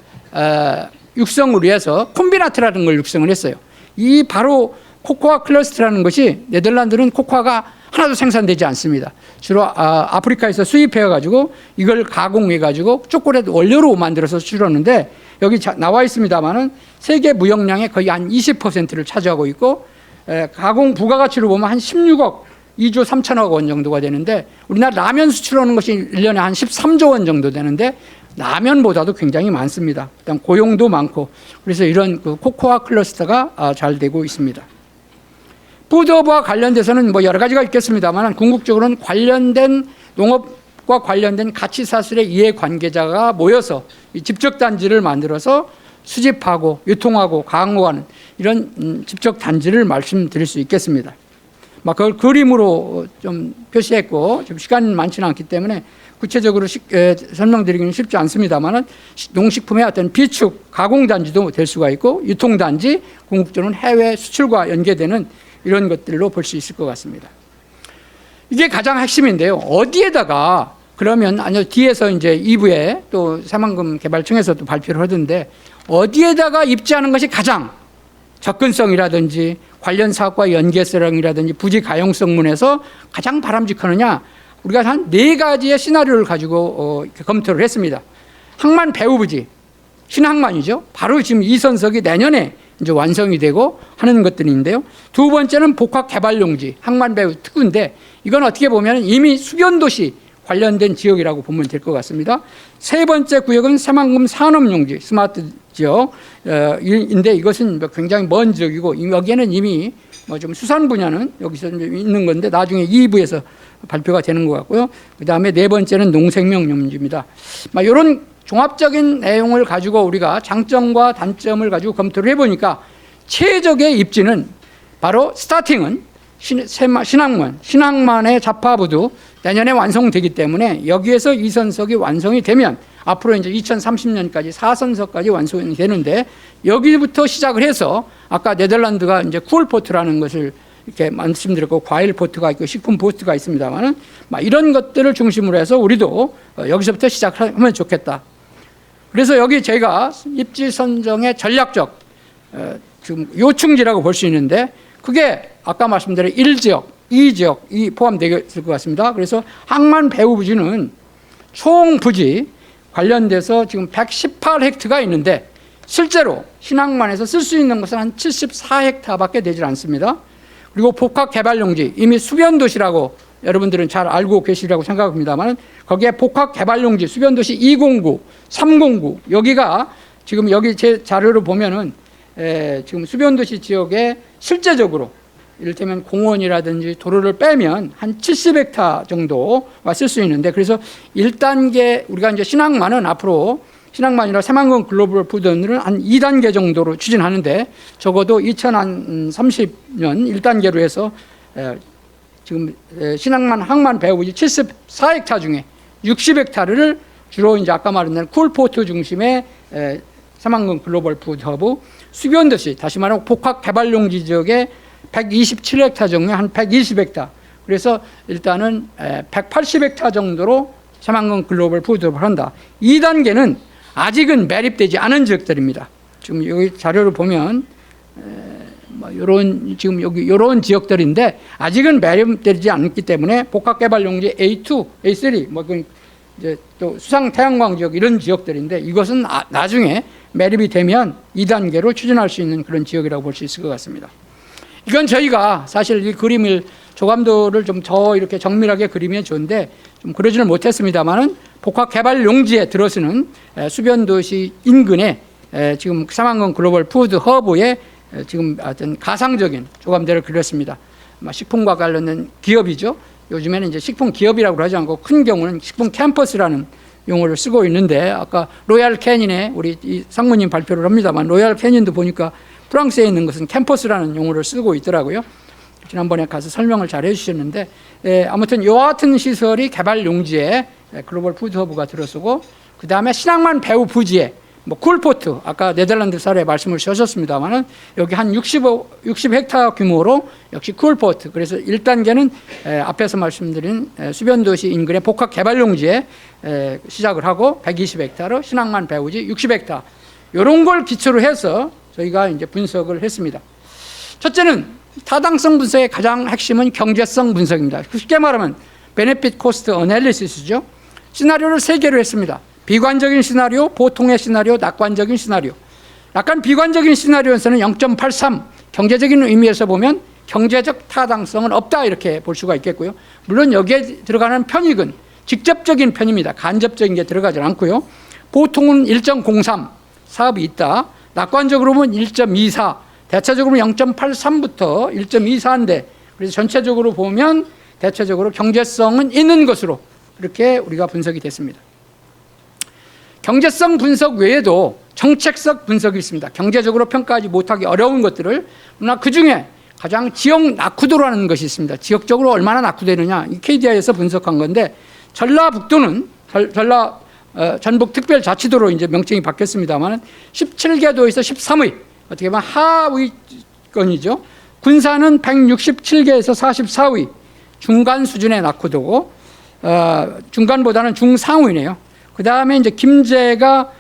I: 육성을 위해서 콤비나트라는 걸 육성을 했어요. 이 바로 코코아 클러스터라는 것이, 네덜란드는 코코아가 하나도 생산되지 않습니다. 주로 아프리카에서 수입해가지고 이걸 가공해가지고 초콜릿 원료로 만들어서 수출하는데 여기 나와 있습니다만은 세계 무역량의 거의 한 20%를 차지하고 있고 가공 부가가치로 보면 한 16억 2조 3천억 원 정도가 되는데 우리나라 라면 수출하는 것이 1년에 한 13조 원 정도 되는데 라면보다도 굉장히 많습니다. 일단 고용도 많고 그래서 이런 그 코코아 클러스터가 잘 되고 있습니다. 푸드허브와 관련돼서는 뭐 여러 가지가 있겠습니다만 궁극적으로는 관련된 농업과 관련된 가치사슬의 이해관계자가 모여서 이 집적단지를 만들어서 수집하고 유통하고 강화하는 이런 집적단지를 말씀드릴 수 있겠습니다. 막 그걸 그림으로 좀 표시했고 좀 시간이 많지는 않기 때문에 구체적으로 설명드리기는 쉽지 않습니다만 농식품의 어떤 비축 가공단지도 될 수가 있고 유통단지 궁극적으로는 해외 수출과 연계되는 이런 것들로 볼 수 있을 것 같습니다. 이게 가장 핵심인데요. 어디에다가 그러면 뒤에서 이제 2부에 또 새만금 개발청에서 또 발표를 하던데 어디에다가 입지하는 것이 가장 접근성이라든지 관련 사업과 연계성이라든지 부지 가용성문에서 가장 바람직하느냐 우리가 한 4가지의 시나리오를 가지고 검토를 했습니다. 항만 배후 부지 신항만이죠. 바로 지금 이선석이 내년에 이제 완성이 되고 하는 것들인데요. 두 번째는 복합 개발용지 항만 배후 특구인데 이건 어떻게 보면 이미 수변도시 관련된 지역이라고 보면 될 것 같습니다. 세 번째 구역은 새만금 산업용지 스마트 지역인데 이것은 굉장히 먼 지역이고 여기에는 이미 뭐 좀 수산 분야는 여기서 있는 건데 나중에 2부에서 발표가 되는 것 같고요. 그 다음에 네 번째는 농생명용지입니다. 이런 종합적인 내용을 가지고 우리가 장점과 단점을 가지고 검토를 해보니까 최적의 입지는 바로 스타팅은 신항만의 자파부도 내년에 완성되기 때문에 여기에서 2선석이 완성이 되면 앞으로 이제 2030년까지 4선석까지 완성이 되는데 여기부터 시작을 해서 아까 네덜란드가 이제 쿨포트라는 것을 이렇게 말씀드렸고 과일 포트가 있고 식품 포트가 있습니다만은 이런 것들을 중심으로 해서 우리도 여기서부터 시작하면 좋겠다. 그래서 여기 제가 입지 선정의 전략적 지금 요충지라고 볼 수 있는데 그게 아까 말씀드린 1지역, 2지역이 포함되어 있을 것 같습니다. 그래서 항만 배후 부지는 총 부지 관련돼서 지금 118헥타가 있는데 실제로 신항만에서 쓸 수 있는 것은 한 74헥타밖에 되질 않습니다. 그리고 복합 개발용지 이미 수변도시라고 여러분들은 잘 알고 계시리라고 생각합니다만 거기에 복합 개발용지 수변도시 209, 309 여기가 지금 여기 제 자료를 보면은 지금 수변도시 지역에 실제적으로 이를테면 공원이라든지 도로를 빼면 한 70헥타 정도가 쓸 수 있는데 그래서 1단계 우리가 이제 신항만은 앞으로 신항만이나 새만금 글로벌 푸드는 한 2단계 정도로 추진하는데 적어도 2030년 1단계로 해서 지금 신항만 항만 배후지 74헥타 중에 60헥타를 주로 이제 아까 말한 쿨포트 중심의 새만금 글로벌 푸드허브 수변도시 다시 말하면 복합 개발용지 지역에 127헥타 정도에 한 120헥타 그래서 일단은 180헥타 정도로 새만금 글로벌 푸드허브를 한다. 2단계는 아직은 매립되지 않은 지역들입니다. 지금 여기 자료를 보면 요런 지금 여기 요런 지역들인데 아직은 매립되지 않기 때문에 복합 개발용지 A2, A3 뭐 이제 또 수상 태양광 지역 이런 지역들인데 이것은 나중에 매립이 되면 2단계로 추진할 수 있는 그런 지역이라고 볼 수 있을 것 같습니다. 이건 저희가 사실 이 그림을 조감도를 좀 더 이렇게 정밀하게 그리면 좋은데 좀 그러지는 못했습니다만은 복합 개발 용지에 들어서는 수변도시 인근에 지금 새만금 글로벌 푸드 허브에 지금 어떤 가상적인 조감대를 그렸습니다. 식품과 관련된 기업이죠. 요즘에는 이제 식품 기업이라고 하지 않고 큰 경우는 식품 캠퍼스라는 용어를 쓰고 있는데 아까 로얄 캐닌에 우리 이 상무님 발표를 합니다만 로얄 캐닌도 보니까 프랑스에 있는 것은 캠퍼스라는 용어를 쓰고 있더라고요. 지난번에 가서 설명을 잘 해주셨는데 아무튼 이와 같은 시설이 개발 용지에 글로벌 푸드허브가 들어서고 그 다음에 신항만 배후 부지에 뭐 쿨포트 아까 네덜란드 사례 말씀을 하셨습니다만은 여기 한 60헥타 규모로 역시 쿨포트 그래서 1단계는 앞에서 말씀드린 수변도시 인근의 복합 개발 용지에 시작을 하고 120헥타로 신항만 배후지 60헥타 이런 걸 기초로 해서 저희가 이제 분석을 했습니다. 첫째는 타당성 분석의 가장 핵심은 경제성 분석입니다. 쉽게 말하면 베네핏 코스트 어널리시스죠. 시나리오를 3개로 했습니다. 비관적인 시나리오, 보통의 시나리오, 낙관적인 시나리오. 약간 비관적인 시나리오에서는 0.83, 경제적인 의미에서 보면 경제적 타당성은 없다 이렇게 볼 수가 있겠고요. 물론 여기에 들어가는 편익은 직접적인 편입니다. 간접적인 게 들어가지 않고요. 보통은 1.03, 사업이 있다. 낙관적으로 보면 1.24, 대체적으로 0.83부터 1.24인데 그래서 전체적으로 보면 대체적으로 경제성은 있는 것으로 이렇게 우리가 분석이 됐습니다. 경제성 분석 외에도 정책적 분석이 있습니다. 경제적으로 평가하지 못하기 어려운 것들을, 그러나 그중에 가장 지역 낙후도라는 것이 있습니다. 지역적으로 얼마나 낙후되느냐, 이 KDI에서 분석한 건데, 전라북도는 전북특별자치도로 이제 명칭이 바뀌었습니다만 17개 도에서 13위, 어떻게 보면 하위권이죠. 군산은 167개에서 44위, 중간 수준의 낙후도고, 중간보다는 중상위네요. 그 다음에 이제 김제가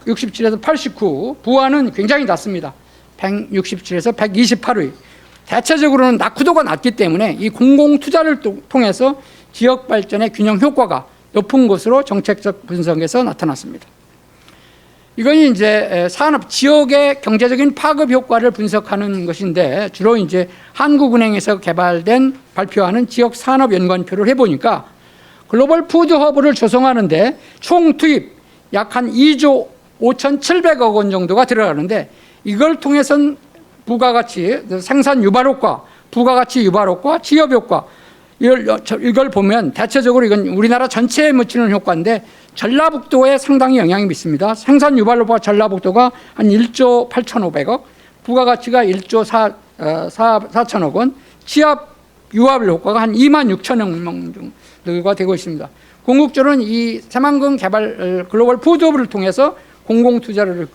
I: 167에서 89, 부안은 굉장히 낮습니다. 167에서 128위. 대체적으로는 낙후도가 낮기 때문에 이 공공투자를 통해서 지역 발전의 균형 효과가 높은 것으로 정책적 분석에서 나타났습니다. 이건 이제 산업 지역의 경제적인 파급 효과를 분석하는 것인데, 주로 이제 한국은행에서 발표하는 지역 산업 연관표를 해보니까 글로벌 푸드 허브를 조성하는데 총 투입 약 한 2조 5,700억 원 정도가 들어가는데, 이걸 통해서는 부가가치, 생산 유발 효과, 부가가치 유발 효과, 취업 효과, 이걸 보면 대체적으로 이건 우리나라 전체에 미치는 효과인데 전라북도에 상당히 영향이 미칩니다. 생산 유발 효과 전라북도가 한 1조 8,500억, 부가가치가 1조 4천억 원, 취업 유압 효과가 한 2만 6천억 명 정도가 되고 있습니다. 궁극적으로는 이 새만금 개발 글로벌 푸드허브를 통해서 공공투자를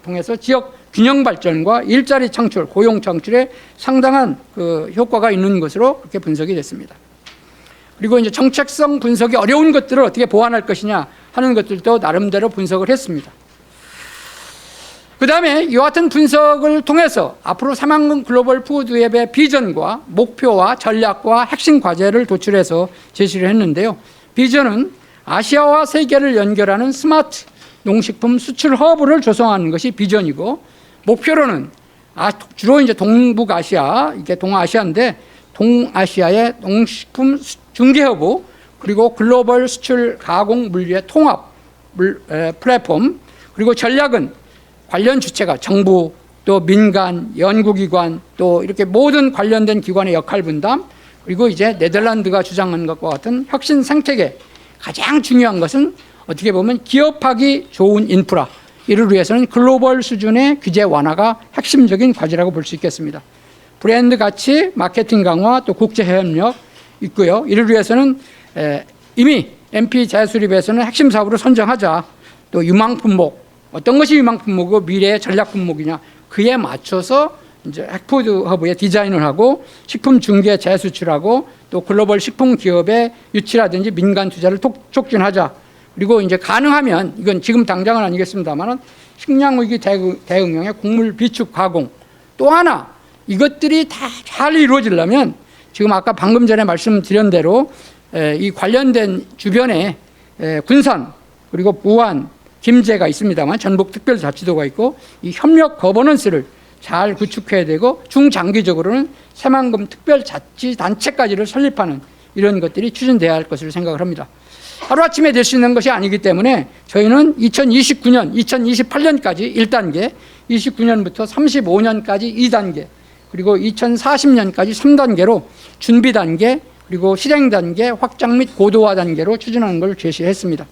I: 통해서 지역 균형 발전과 일자리 창출, 고용 창출에 상당한 그 효과가 있는 것으로 그렇게 분석이 됐습니다. 그리고 이제 정책성 분석이 어려운 것들을 어떻게 보완할 것이냐 하는 것들도 나름대로 분석을 했습니다. 그 다음에 이와 같은 분석을 통해서 앞으로 새만금 글로벌 푸드앱의 비전과 목표와 전략과 핵심 과제를 도출해서 제시를 했는데요. 비전은 아시아와 세계를 연결하는 스마트 농식품 수출 허브를 조성하는 것이 비전이고, 목표로는 주로 이제 동북아시아, 이게 동아시아인데 동아시아의 농식품 중개 허브, 그리고 글로벌 수출 가공 물류의 통합 플랫폼, 그리고 전략은 관련 주체가 정부, 또 민간, 연구기관, 또 이렇게 모든 관련된 기관의 역할 분담, 그리고 이제 네덜란드가 주장한 것과 같은 혁신 생태계, 가장 중요한 것은 어떻게 보면 기업하기 좋은 인프라, 이를 위해서는 글로벌 수준의 규제 완화가 핵심적인 과제라고 볼 수 있겠습니다. 브랜드 가치, 마케팅 강화, 또 국제협력 있고요. 이를 위해서는 이미 MP 재수립에서는 핵심 사업으로 선정하자, 또 유망품목, 어떤 것이 유망품목이고 미래의 전략 품목이냐, 그에 맞춰서 이제 핵푸드 허브의 디자인을 하고 식품 중개 재수출하고 또 글로벌 식품 기업의 유치라든지 민간 투자를 촉진하자. 그리고 이제 가능하면, 이건 지금 당장은 아니겠습니다만, 식량 위기 대응형의 곡물 비축 가공. 또 하나, 이것들이 다 잘 이루어지려면 지금 아까 방금 전에 말씀드린 대로 이 관련된 주변에 군산, 그리고 부안, 김제가 있습니다만 전북특별자치도가 있고, 이 협력 거버넌스를 잘 구축해야 되고, 중장기적으로는 새만금 특별자치단체까지를 설립하는 이런 것들이 추진돼야 할 것으로 생각을 합니다. 하루아침에 될 수 있는 것이 아니기 때문에 저희는 2029년, 2028년까지 1단계, 29년부터 35년까지 2단계, 그리고 2040년까지 3단계로 준비 단계, 그리고 실행 단계, 확장 및 고도화 단계로 추진하는 걸 제시했습니다.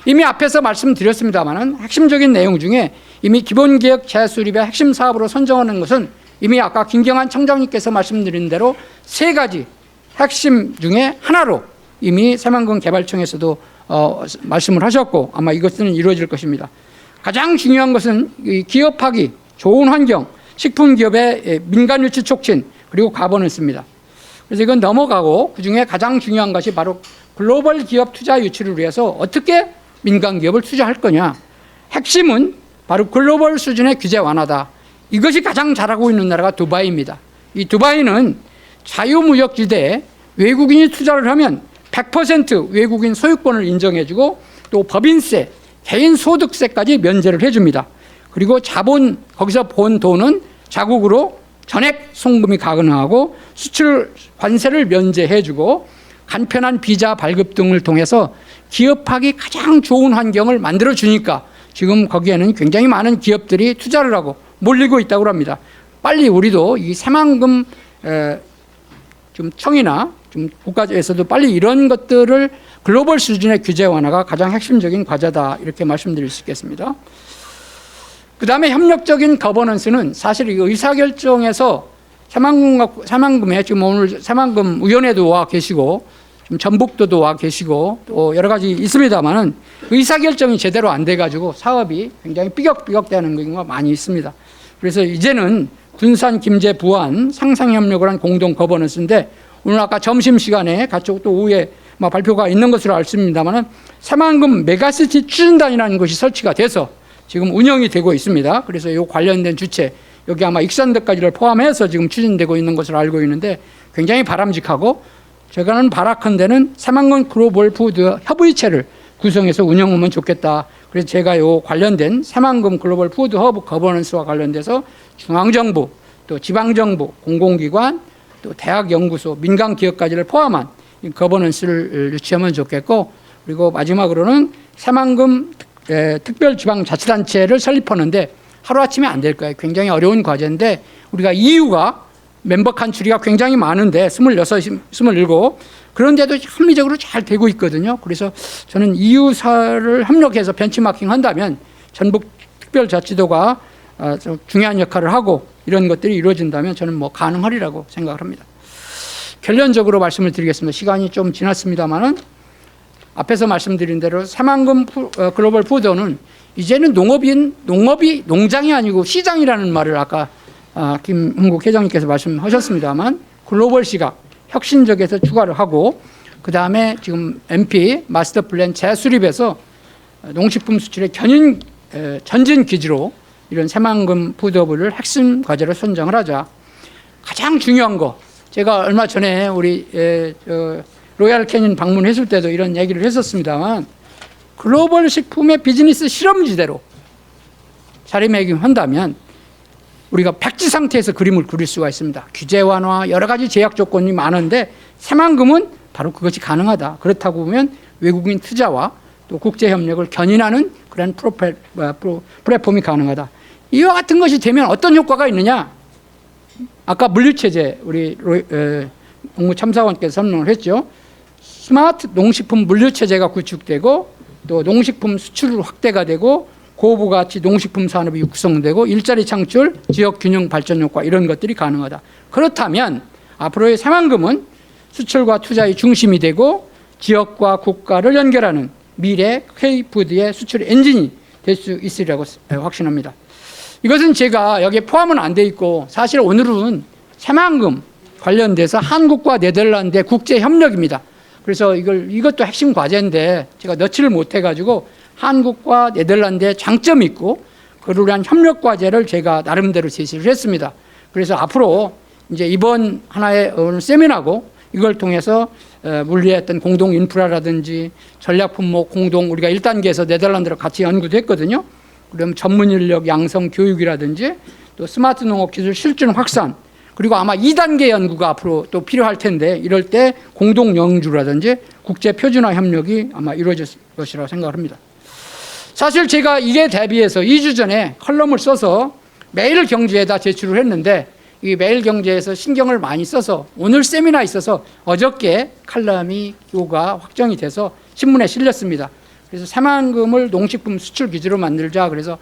I: 이미 앞에서 말씀드렸습니다만 핵심적인 내용 중에 이미 기본계획 재수립의 핵심 사업으로 선정하는 것은 이미 아까 김경환 청장님께서 말씀드린 대로 3가지 핵심 중에 하나로 이미 새만금 개발청에서도 말씀을 하셨고, 아마 이것은 이루어질 것입니다. 가장 중요한 것은 기업하기 좋은 환경, 식품기업의 민간 유치 촉진, 그리고 가버넌스입니다. 그래서 이건 넘어가고, 그중에 가장 중요한 것이 바로 글로벌 기업 투자 유치를 위해서 어떻게 민간 기업을 투자할 거냐. 핵심은 바로 글로벌 수준의 규제 완화다. 이것이 가장 잘하고 있는 나라가 두바이입니다. 이 두바이는 자유무역지대에 외국인이 투자를 하면 100% 외국인 소유권을 인정해주고 또 법인세, 개인소득세까지 면제를 해줍니다. 그리고 자본, 거기서 본 돈은 자국으로 전액 송금이 가능하고 수출 관세를 면제해주고 간편한 비자 발급 등을 통해서 기업하기 가장 좋은 환경을 만들어주니까 지금 거기에는 굉장히 많은 기업들이 투자를 하고 몰리고 있다고 합니다. 빨리 우리도 이 새만금 좀 청이나 좀 국가에서도 빨리 이런 것들을 글로벌 수준의 규제 완화가 가장 핵심적인 과제다, 이렇게 말씀드릴 수 있겠습니다. 그 다음에 협력적인 거버넌스는 사실 이 의사결정에서 새만금에 지금 오늘 새만금 위원회도 와 계시고 좀 전북도도 와 계시고 또 여러 가지 있습니다만은 의사결정이 제대로 안 돼가지고 사업이 굉장히 삐걱삐걱되는 경우가 많이 있습니다. 그래서 이제는 군산, 김제, 부안 상상협력을 한 공동 거버넌스인데 오늘 아까 점심시간에 같이 또 오후에 발표가 있는 것으로 알습니다만은 새만금 메가시티 추진단이라는 것이 설치가 돼서 지금 운영이 되고 있습니다. 그래서 이 관련된 주체, 여기 아마 익산대까지를 포함해서 지금 추진되고 있는 것으로 알고 있는데 굉장히 바람직하고 제가는 바라컨대는 새만금 글로벌 푸드 협의체를 구성해서 운영하면 좋겠다. 그래서 제가 이 관련된 새만금 글로벌 푸드 허브 거버넌스와 관련돼서 중앙정부, 또 지방정부, 공공기관, 또 대학연구소, 민간기업까지를 포함한 거버넌스를 유치하면 좋겠고, 그리고 마지막으로는 새만금 특별지방자치단체를 설립하는데 하루아침에 안 될 거예요. 굉장히 어려운 과제인데 우리가 EU가 멤버 칸츄리가 굉장히 많은데 26, 27 그런데도 합리적으로 잘 되고 있거든요. 그래서 저는 EU사를 협력해서 벤치마킹 한다면 전북 특별자치도가 좀 중요한 역할을 하고 이런 것들이 이루어진다면 저는 가능하리라고 생각을 합니다. 결론적으로 말씀을 드리겠습니다. 시간이 좀 지났습니다만은 앞에서 말씀드린 대로 새만금 글로벌 푸드는 이제는 농업이 농장이 아니고 시장이라는 말을 아까 김흥국 회장님께서 말씀하셨습니다만 글로벌 시각, 혁신적에서 추가를 하고 그 다음에 지금 MP 마스터 플랜 재수립해서 농식품 수출의 전진 기지로 이런 새만금 푸드허브를 핵심 과제로 선정을 하자. 가장 중요한 거, 제가 얼마 전에 우리 로얄 캐닌 방문했을 때도 이런 얘기를 했었습니다만 글로벌 식품의 비즈니스 실험지대로 자리매김한다면 우리가 백지 상태에서 그림을 그릴 수가 있습니다. 규제 완화, 여러 가지 제약 조건이 많은데 새만금은 바로 그것이 가능하다. 그렇다고 보면 외국인 투자와 또 국제협력을 견인하는 그런 플랫폼이 가능하다. 이와 같은 것이 되면 어떤 효과가 있느냐? 아까 물류체제 우리 농무참사원께서 설명을 했죠. 스마트 농식품 물류체제가 구축되고 또 농식품 수출 확대가 되고 고부가치 농식품 산업이 육성되고 일자리 창출, 지역균형 발전 효과 이런 것들이 가능하다. 그렇다면 앞으로의 새만금은 수출과 투자의 중심이 되고 지역과 국가를 연결하는 미래 K푸드의 수출 엔진이 될 수 있으리라고 확신합니다. 이것은 제가 여기에 포함은 안 돼 있고 사실 오늘은 새만금 관련돼서 한국과 네덜란드의 국제협력입니다. 그래서 이것도 핵심 과제인데 제가 넣지를 못해가지고 한국과 네덜란드의 장점이 있고 그를 위한 협력 과제를 제가 나름대로 제시를 했습니다. 그래서 앞으로 이제 이번 하나의 세미나고 이걸 통해서 물리했던 공동 인프라라든지 전략 품목 공동 우리가 1단계에서 네덜란드랑 같이 연구도 했거든요. 그럼 전문 인력 양성 교육이라든지 또 스마트 농업 기술 실증 확산 그리고 아마 2단계 연구가 앞으로 또 필요할 텐데 이럴 때 공동 영주라든지 국제 표준화 협력이 아마 이루어질 것이라고 생각을 합니다. 사실 제가 이에 대비해서 2주 전에 컬럼을 써서 매일경제에다 제출을 했는데 이 매일경제에서 신경을 많이 써서 오늘 세미나에 있어서 어저께 칼럼이 요가 확정이 돼서 신문에 실렸습니다. 그래서 새만금을 농식품 수출 기지로 만들자. 그래서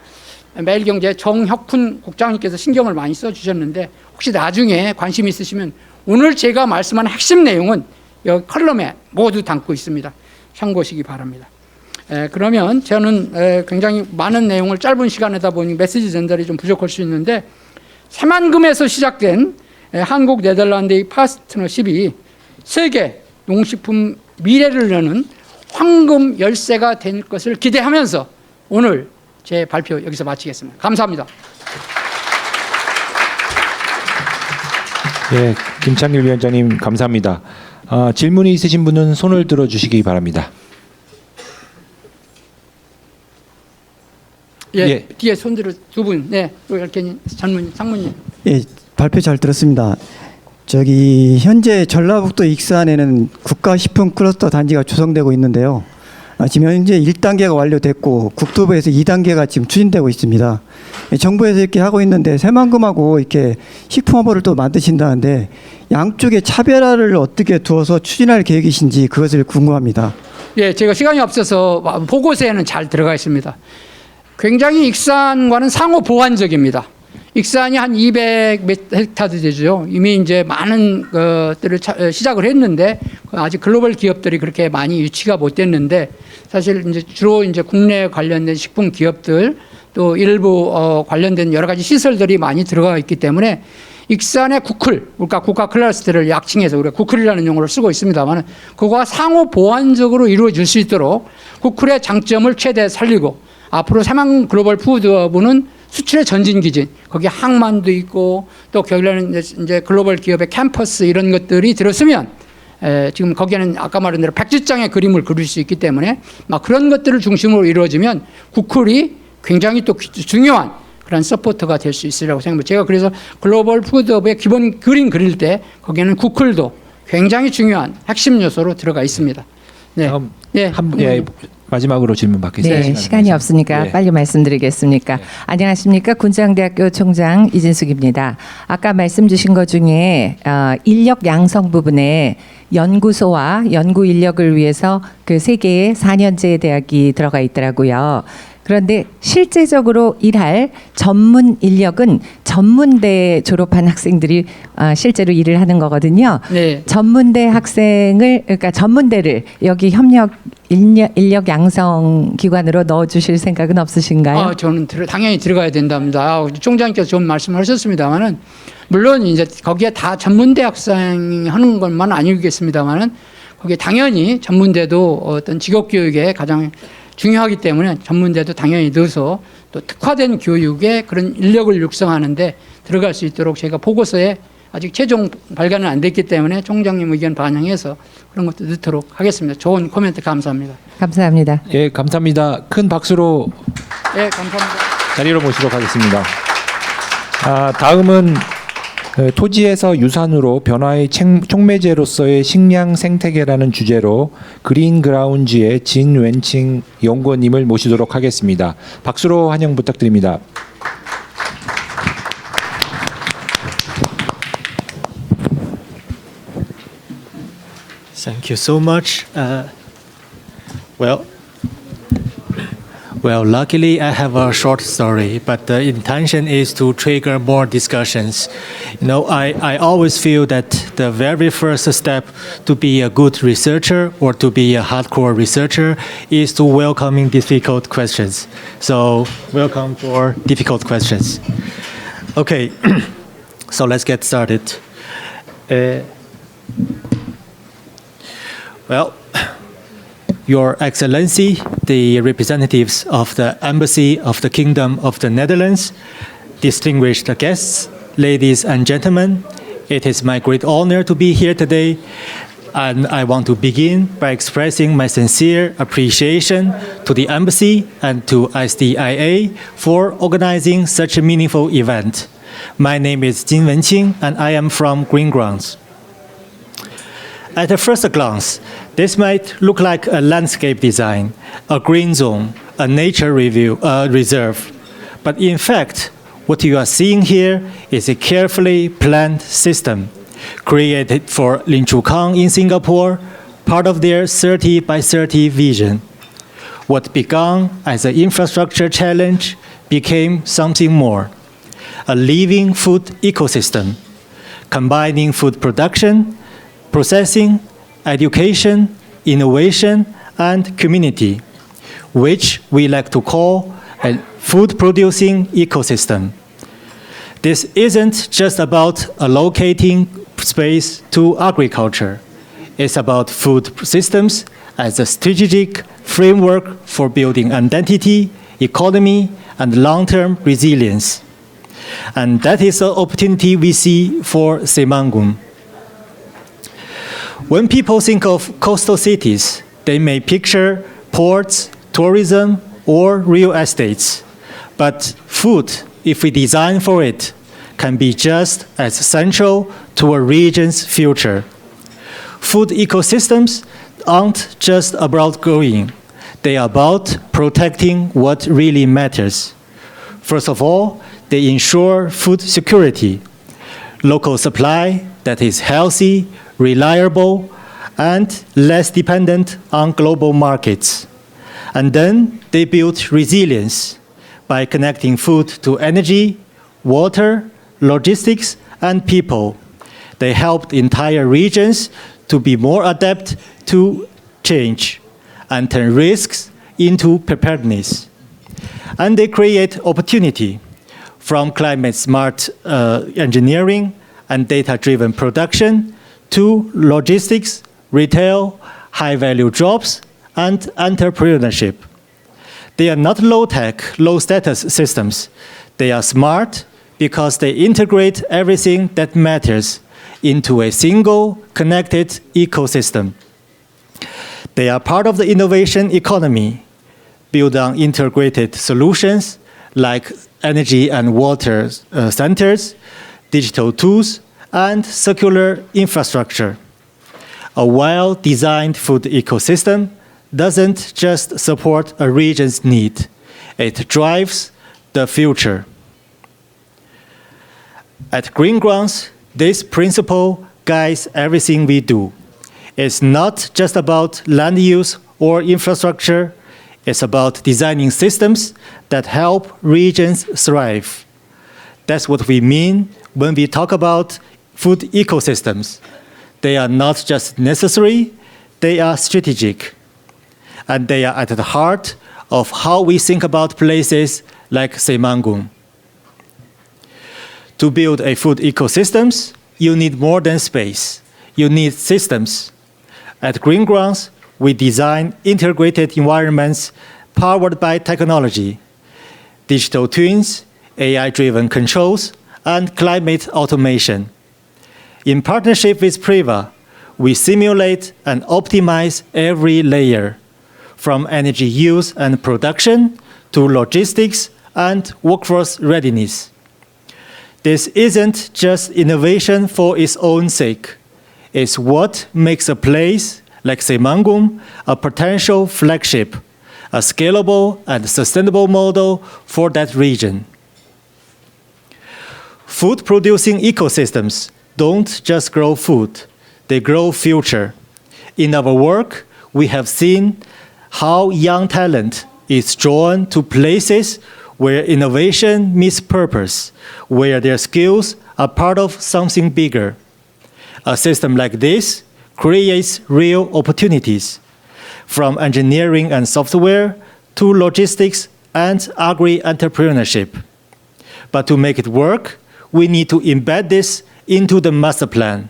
I: 매일경제 정혁훈 국장님께서 신경을 많이 써주셨는데 혹시 나중에 관심 있으시면 오늘 제가 말씀한 핵심 내용은 여기 컬럼에 모두 담고 있습니다. 참고하시기 바랍니다. 그러면 저는 굉장히 많은 내용을 짧은 시간에다 보니 메시지 전달이 좀 부족할 수 있는데 새만금에서 시작된 한국 네덜란드의 파트너십이 세계 농식품 미래를 여는 황금 열쇠가 될 것을 기대하면서 오늘 제 발표 여기서 마치겠습니다. 감사합니다.
B: 예, 김창길 위원장님 감사합니다. 질문이 있으신 분은 손을 들어주시기 바랍니다.
I: 예,
B: 예.
I: 뒤에 손들어 두 분. 네, 이렇게 상무님.
J: 예, 발표 잘 들었습니다. 저기 현재 전라북도 익산에는 국가식품 클러스터 단지가 조성되고 있는데요. 지금 현재 1단계가 완료됐고 국토부에서 2단계가 지금 추진되고 있습니다. 정부에서 이렇게 하고 있는데 새만금하고 이렇게 식품허브를 또 만드신다는데 양쪽의 차별화를 어떻게 두어서 추진할 계획이신지 그것을 궁금합니다. 예,
I: 제가 시간이 없어서 보고서에는 잘 들어가 있습니다. 굉장히 익산과는 상호 보완적입니다. 익산이 한 200헥타르 되죠. 이미 이제 많은 것들을 시작을 했는데 아직 글로벌 기업들이 그렇게 많이 유치가 못 됐는데 사실 이제 주로 이제 국내 관련된 식품 기업들 또 일부 관련된 여러 가지 시설들이 많이 들어가 있기 때문에 익산의 구클, 그러니까 국가 클러스터를 약칭해서 우리가 구클이라는 용어를 쓰고 있습니다만 그거와 상호 보완적으로 이루어질 수 있도록 구클의 장점을 최대 살리고 앞으로 새만금 글로벌 푸드허브는 수출의 전진기진, 거기 항만도 있고 또 거기는 이제 글로벌 기업의 캠퍼스 이런 것들이 들었으면 지금 거기에는 아까 말한 대로 백지장의 그림을 그릴 수 있기 때문에 막 그런 것들을 중심으로 이루어지면 구클이 굉장히 또 중요한 그런 서포터가 될 수 있으리라고 생각합니다. 제가 그래서 글로벌 푸드허브의 기본 그림 그릴 때 거기에는 구클도 굉장히 중요한 핵심 요소로 들어가 있습니다. 네.
B: 예, 마지막으로 질문 받겠습니다.
K: 네, 시간이 없으니까
B: 예.
K: 빨리 말씀드리겠습니다.
B: 예.
K: 안녕하십니까. 군장대학교 총장 이진숙입니다. 아까 말씀 주신 것 중에 인력 양성 부분에 연구소와 연구 인력을 위해서 그 3개의 4년제 대학이 들어가 있더라고요. 그런데 실제적으로 일할 전문 인력은 전문대 졸업한 학생들이 실제로 일을 하는 거거든요.
I: 네.
K: 전문대 학생을 그러니까 전문대를 여기 협력 인력 양성 기관으로 넣어주실 생각은 없으신가요?
I: 저는 당연히 들어가야 된답니다. 총장님께서 좋은 말씀을 하셨습니다만은 물론 이제 거기에 다 전문대 학생이 하는 것만 아니겠습니다만은 거기에 당연히 전문대도 어떤 직업교육에 가장 중요하기 때문에 전문대도 당연히 넣어서 또 특화된 교육에 그런 인력을 육성하는데 들어갈 수 있도록 제가 보고서에 아직 최종 발간은 안 됐기 때문에 총장님 의견 반영해서 그런 것도 넣도록 하겠습니다. 좋은 코멘트 감사합니다.
K: 감사합니다.
B: 예, 감사합니다. 큰 박수로
I: 예, 감사합니다.
B: 자리로 모시도록 하겠습니다. 다음은 토지에서 유산으로 변화의 촉매제로서의 식량 생태계라는 주제로 그린그라운지의 진웬칭 연구원님을 모시도록 하겠습니다. 박수로 환영 부탁드립니다.
L: Thank you so much. Well, luckily I have a short story, but the intention is to trigger more discussions. You know, I always feel that the very first step to be a good researcher or to be a hardcore researcher is to welcoming difficult questions. So, welcome for difficult questions. Okay, so let's get started. Well, Your Excellency, the representatives of the Embassy of the Kingdom of the Netherlands, distinguished guests, ladies and gentlemen, it is my great honor to be here today, and I want to begin by expressing my sincere appreciation to the Embassy and to SDIA for organizing such a meaningful event. My name is Jin Wenqing, and I am from Green Grounds. At a first glance, this might look like a landscape design, a green zone, a nature reserve. But in fact, what you are seeing here is a carefully planned system created for Lim Chu Kang in Singapore, part of their 30 by 30 vision. What began as an infrastructure challenge became something more, a living food ecosystem, combining food production, processing, education, innovation, and community, which we like to call a food-producing ecosystem. This isn't just about allocating space to agriculture. It's about food systems as a strategic framework for building identity, economy, and long-term resilience. And that is the opportunity we see for 새만금. When people think of coastal cities, they may picture ports, tourism, or real estates. But food, if we design for it, can be just as central to a region's future. Food ecosystems aren't just about growing. They are about protecting what really matters. First of all, they ensure food security, local supply that is healthy, reliable, and less dependent on global markets. And then they build resilience by connecting food to energy, water, logistics, and people. They helped entire regions to be more adept to change and turn risks into preparedness. And they create opportunity from climate-smart engineering and data-driven production to logistics, retail, high-value jobs, and entrepreneurship. They are not low-tech, low-status systems. They are smart because they integrate everything that matters into a single, connected ecosystem. They are part of the innovation economy, built on integrated solutions like energy and water centers, digital tools, and circular infrastructure. A well-designed food ecosystem doesn't just support a region's need, it drives the future. At Green Grounds, this principle guides everything we do. It's not just about land use or infrastructure, it's about designing systems that help regions thrive. That's what we mean when we talk about food ecosystems. They are not just necessary, they are strategic. And they are at the heart of how we think about places like 새만금. To build a food ecosystems, you need more than space. You need systems. At Green Grounds, we design integrated environments powered by technology, digital twins, AI-driven controls, and climate automation. In partnership with Priva, we simulate and optimize every layer, from energy use and production to logistics and workforce readiness. This isn't just innovation for its own sake. It's what makes a place like 새만금 a potential flagship, a scalable and sustainable model for that region. Food-producing ecosystems don't just grow food, they grow future. In our work, we have seen how young talent is drawn to places where innovation meets purpose, where their skills are part of something bigger. A system like this creates real opportunities, from engineering and software to logistics and agri-entrepreneurship. But to make it work, we need to embed this into the master plan.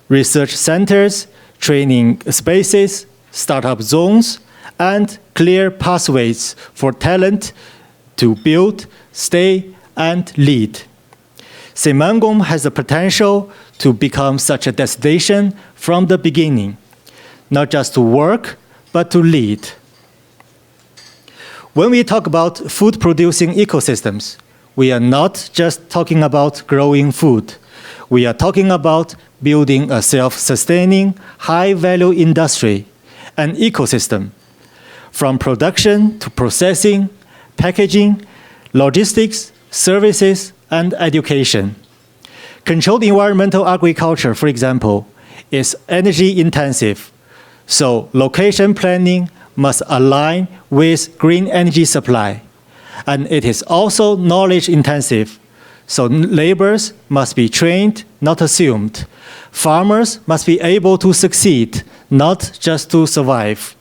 L: Research centers, training spaces, startup zones, and clear pathways for talent to build, stay, and lead. 새만금 has the potential to become such a destination from the beginning, not just to work, but to lead. When we talk about food-producing ecosystems, we are not just talking about growing food. We are talking about building a self-sustaining, high-value industry, an ecosystem, from production to processing, packaging, logistics, services, and education. Controlled environmental agriculture, for example, is energy intensive, so location planning must align with green energy supply. And it is also knowledge intensive, so laborers must be trained, not assumed. Farmers must be able to succeed, not just to survive.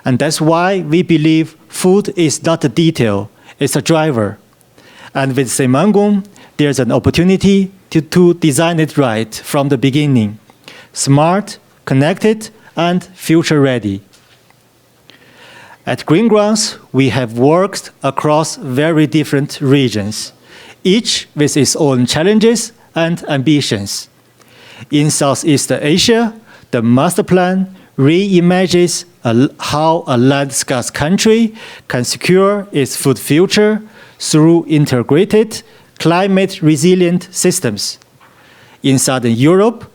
L: And that's why we believe food is not a detail, it's a driver. And with 새만금, there's an opportunity to design it right from the beginning. Smart, connected, and future-ready. At Green Grounds, we have worked across very different regions. each with its own challenges and ambitions. In Southeast Asia, the master plan reimagines how a land-scarce country can secure its food future through integrated, climate-resilient systems. In Southern Europe,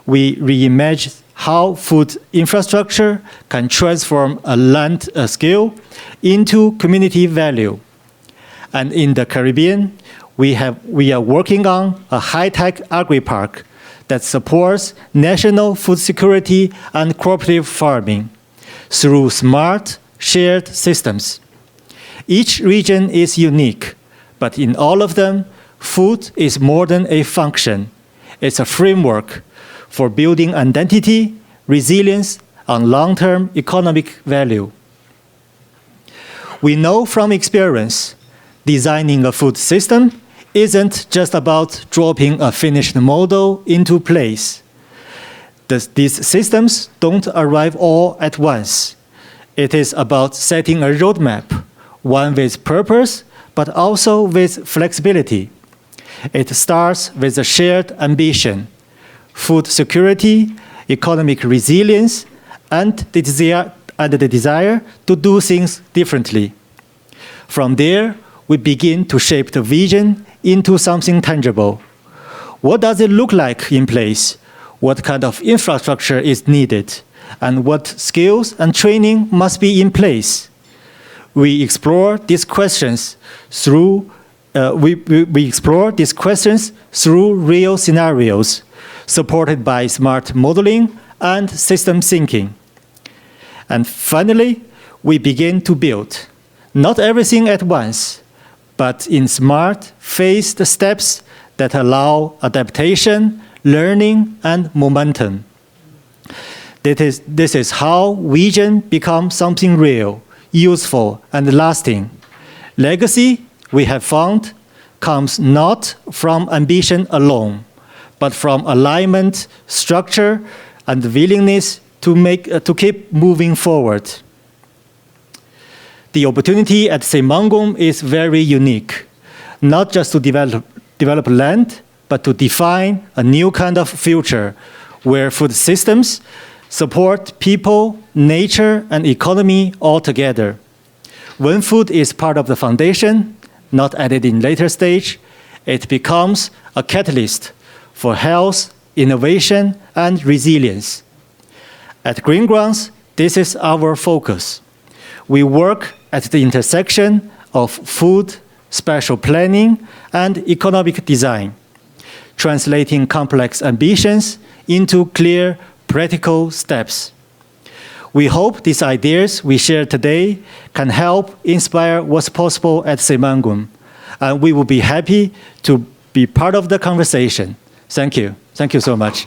L: we reimagine how food infrastructure can transform a land scale into community value. And in the Caribbean, we are working on a high-tech agri-park that supports national food security and cooperative farming through smart, shared systems. Each region is unique, but in all of them, food is more than a function. It's a framework for building identity, resilience, and long-term economic value. We know from experience, designing a food system isn't just about dropping a finished model into place. These systems don't arrive all at once. It is about setting a roadmap, one with purpose, but also with flexibility. It starts with a shared ambition, food security, economic resilience, and the desire to do things differently. From there, we begin to shape the vision into something tangible. What does it look like in place? What kind of infrastructure is needed? And what skills and training must be in place? We explore these questions through real scenarios, supported by smart modeling and system thinking. And finally, we begin to build, not everything at once, but in smart, phased steps that allow adaptation, learning, and momentum. This is how vision becomes something real, useful, and lasting. Legacy, we have found, comes not from ambition alone, but from alignment, structure, and willingness to keep moving forward. The opportunity at 새만금 is very unique, not just to develop land, but to define a new kind of future where food systems support people, nature, and economy all together. When food is part of the foundation, not added in later stage, it becomes a catalyst for health, innovation, and resilience. At Green Grounds, this is our focus. We work at the intersection of food, spatial planning, and economic design, translating complex ambitions into clear, practical steps. We hope these ideas we share today can help inspire what's possible at 새만금, and we will be happy to be part of the conversation. Thank you. Thank you so much.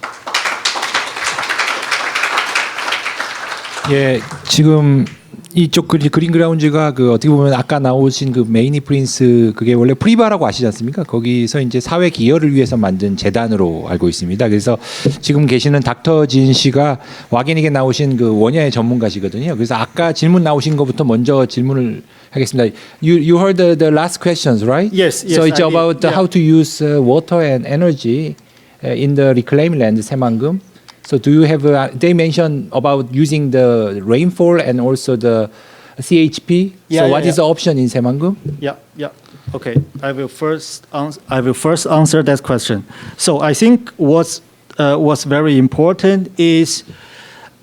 B: 예, 지금 이쪽 그린 그라운드가 그 어떻게 보면 아까 나오신 그 메이니 프린스 그게 원래 프리바라고 아시지 않습니까? 거기서 이제 사회 기여를 위해서 만든 재단으로 알고 있습니다. 그래서 지금 계시는 닥터 진 씨가 와게닉에 나오신 그 원야의 전문가시거든요. 그래서 아까 질문 나오신 것부터 먼저 질문을 하겠습니다. You heard the last questions, right?
L: Yes.
B: So it's about how to use water and energy in the reclaimed land, 새만금. So do you have, they mentioned about using the rainfall and also the CHP. So what is the option in 새만금?
L: Yeah. Okay, I will first answer that question. So I think what's very important is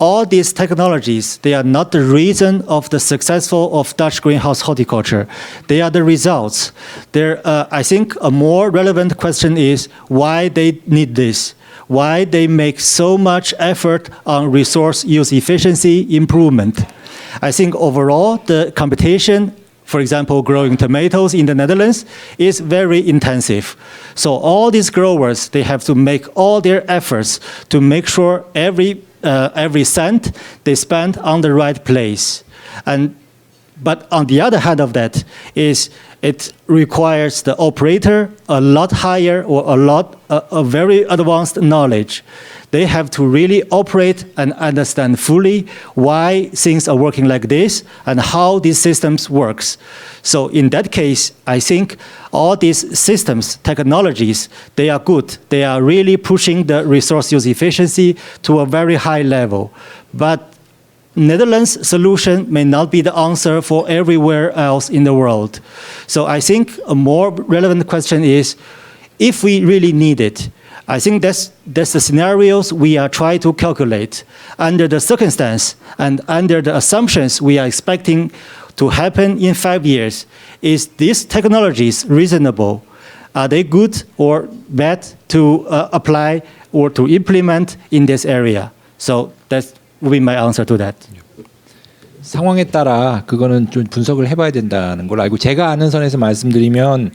L: all these technologies, they are not the reason of the successful of Dutch greenhouse horticulture. They are the results. I think a more relevant question is why they need this. Why they make so much effort on resource use efficiency improvement. I think overall the competition, for example, growing tomatoes in the Netherlands is very intensive. So all these growers, they have to make all their efforts to make sure every cent they spend on the right place. But on the other hand of that is it requires the operator a lot higher or a very advanced knowledge. They have to really operate and understand fully why things are working like this and how these systems works. So in that case, I think all these systems, technologies, they are good. They are really pushing the resource use efficiency to a very high level. But Netherlands' solution may not be the answer for everywhere else in the world. So I think a more relevant question is, if we really need it, I think that's the scenarios we are trying to calculate under the circumstance and under the assumptions we are expecting to happen in 5 years. Is these technologies reasonable? Are they good or bad to apply or to implement in this area? So that will be my answer to that.
B: 상황에 따라 그거는 좀 분석을 해봐야 된다는 걸 알고, 제가 아는 선에서 말씀드리면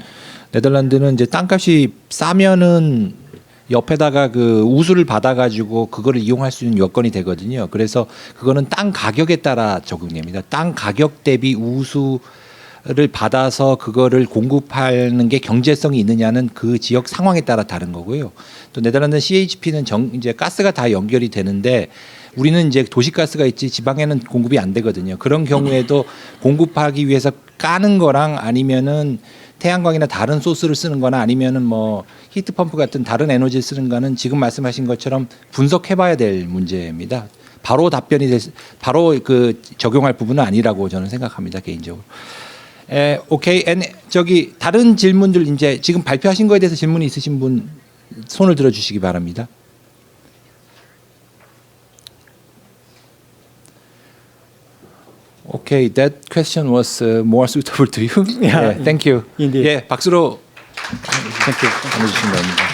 B: 네덜란드는 이제 땅값이 싸면은 옆에다가 그 우수를 받아가지고 그거를 이용할 수 있는 여건이 되거든요. 그래서 그거는 땅 가격에 따라 적용됩니다. 땅 가격 대비 우수를 받아서 그거를 공급하는 게 경제성이 있느냐는 그 지역 상황에 따라 다른 거고요. 또 네덜란드 CHP는 이제 가스가 다 연결이 되는데 우리는 이제 도시가스가 있지 지방에는 공급이 안 되거든요. 그런 경우에도 공급하기 위해서 까는 거랑 아니면은 태양광이나 다른 소스를 쓰는 거나 아니면은 뭐 히트펌프 같은 다른 에너지를 쓰는 거는 지금 말씀하신 것처럼 분석해 봐야 될 문제입니다. 바로 바로 그 적용할 부분은 아니라고 저는 생각합니다, 개인적으로. 오케이. 저기 다른 질문들 이제 지금 발표하신 거에 대해서 질문이 있으신 분 손을 들어 주시기 바랍니다. Okay, that question was more suitable to you.
L: Yeah,
B: thank you.
L: Indeed.
B: 예, 박수로 해주신 겁니다.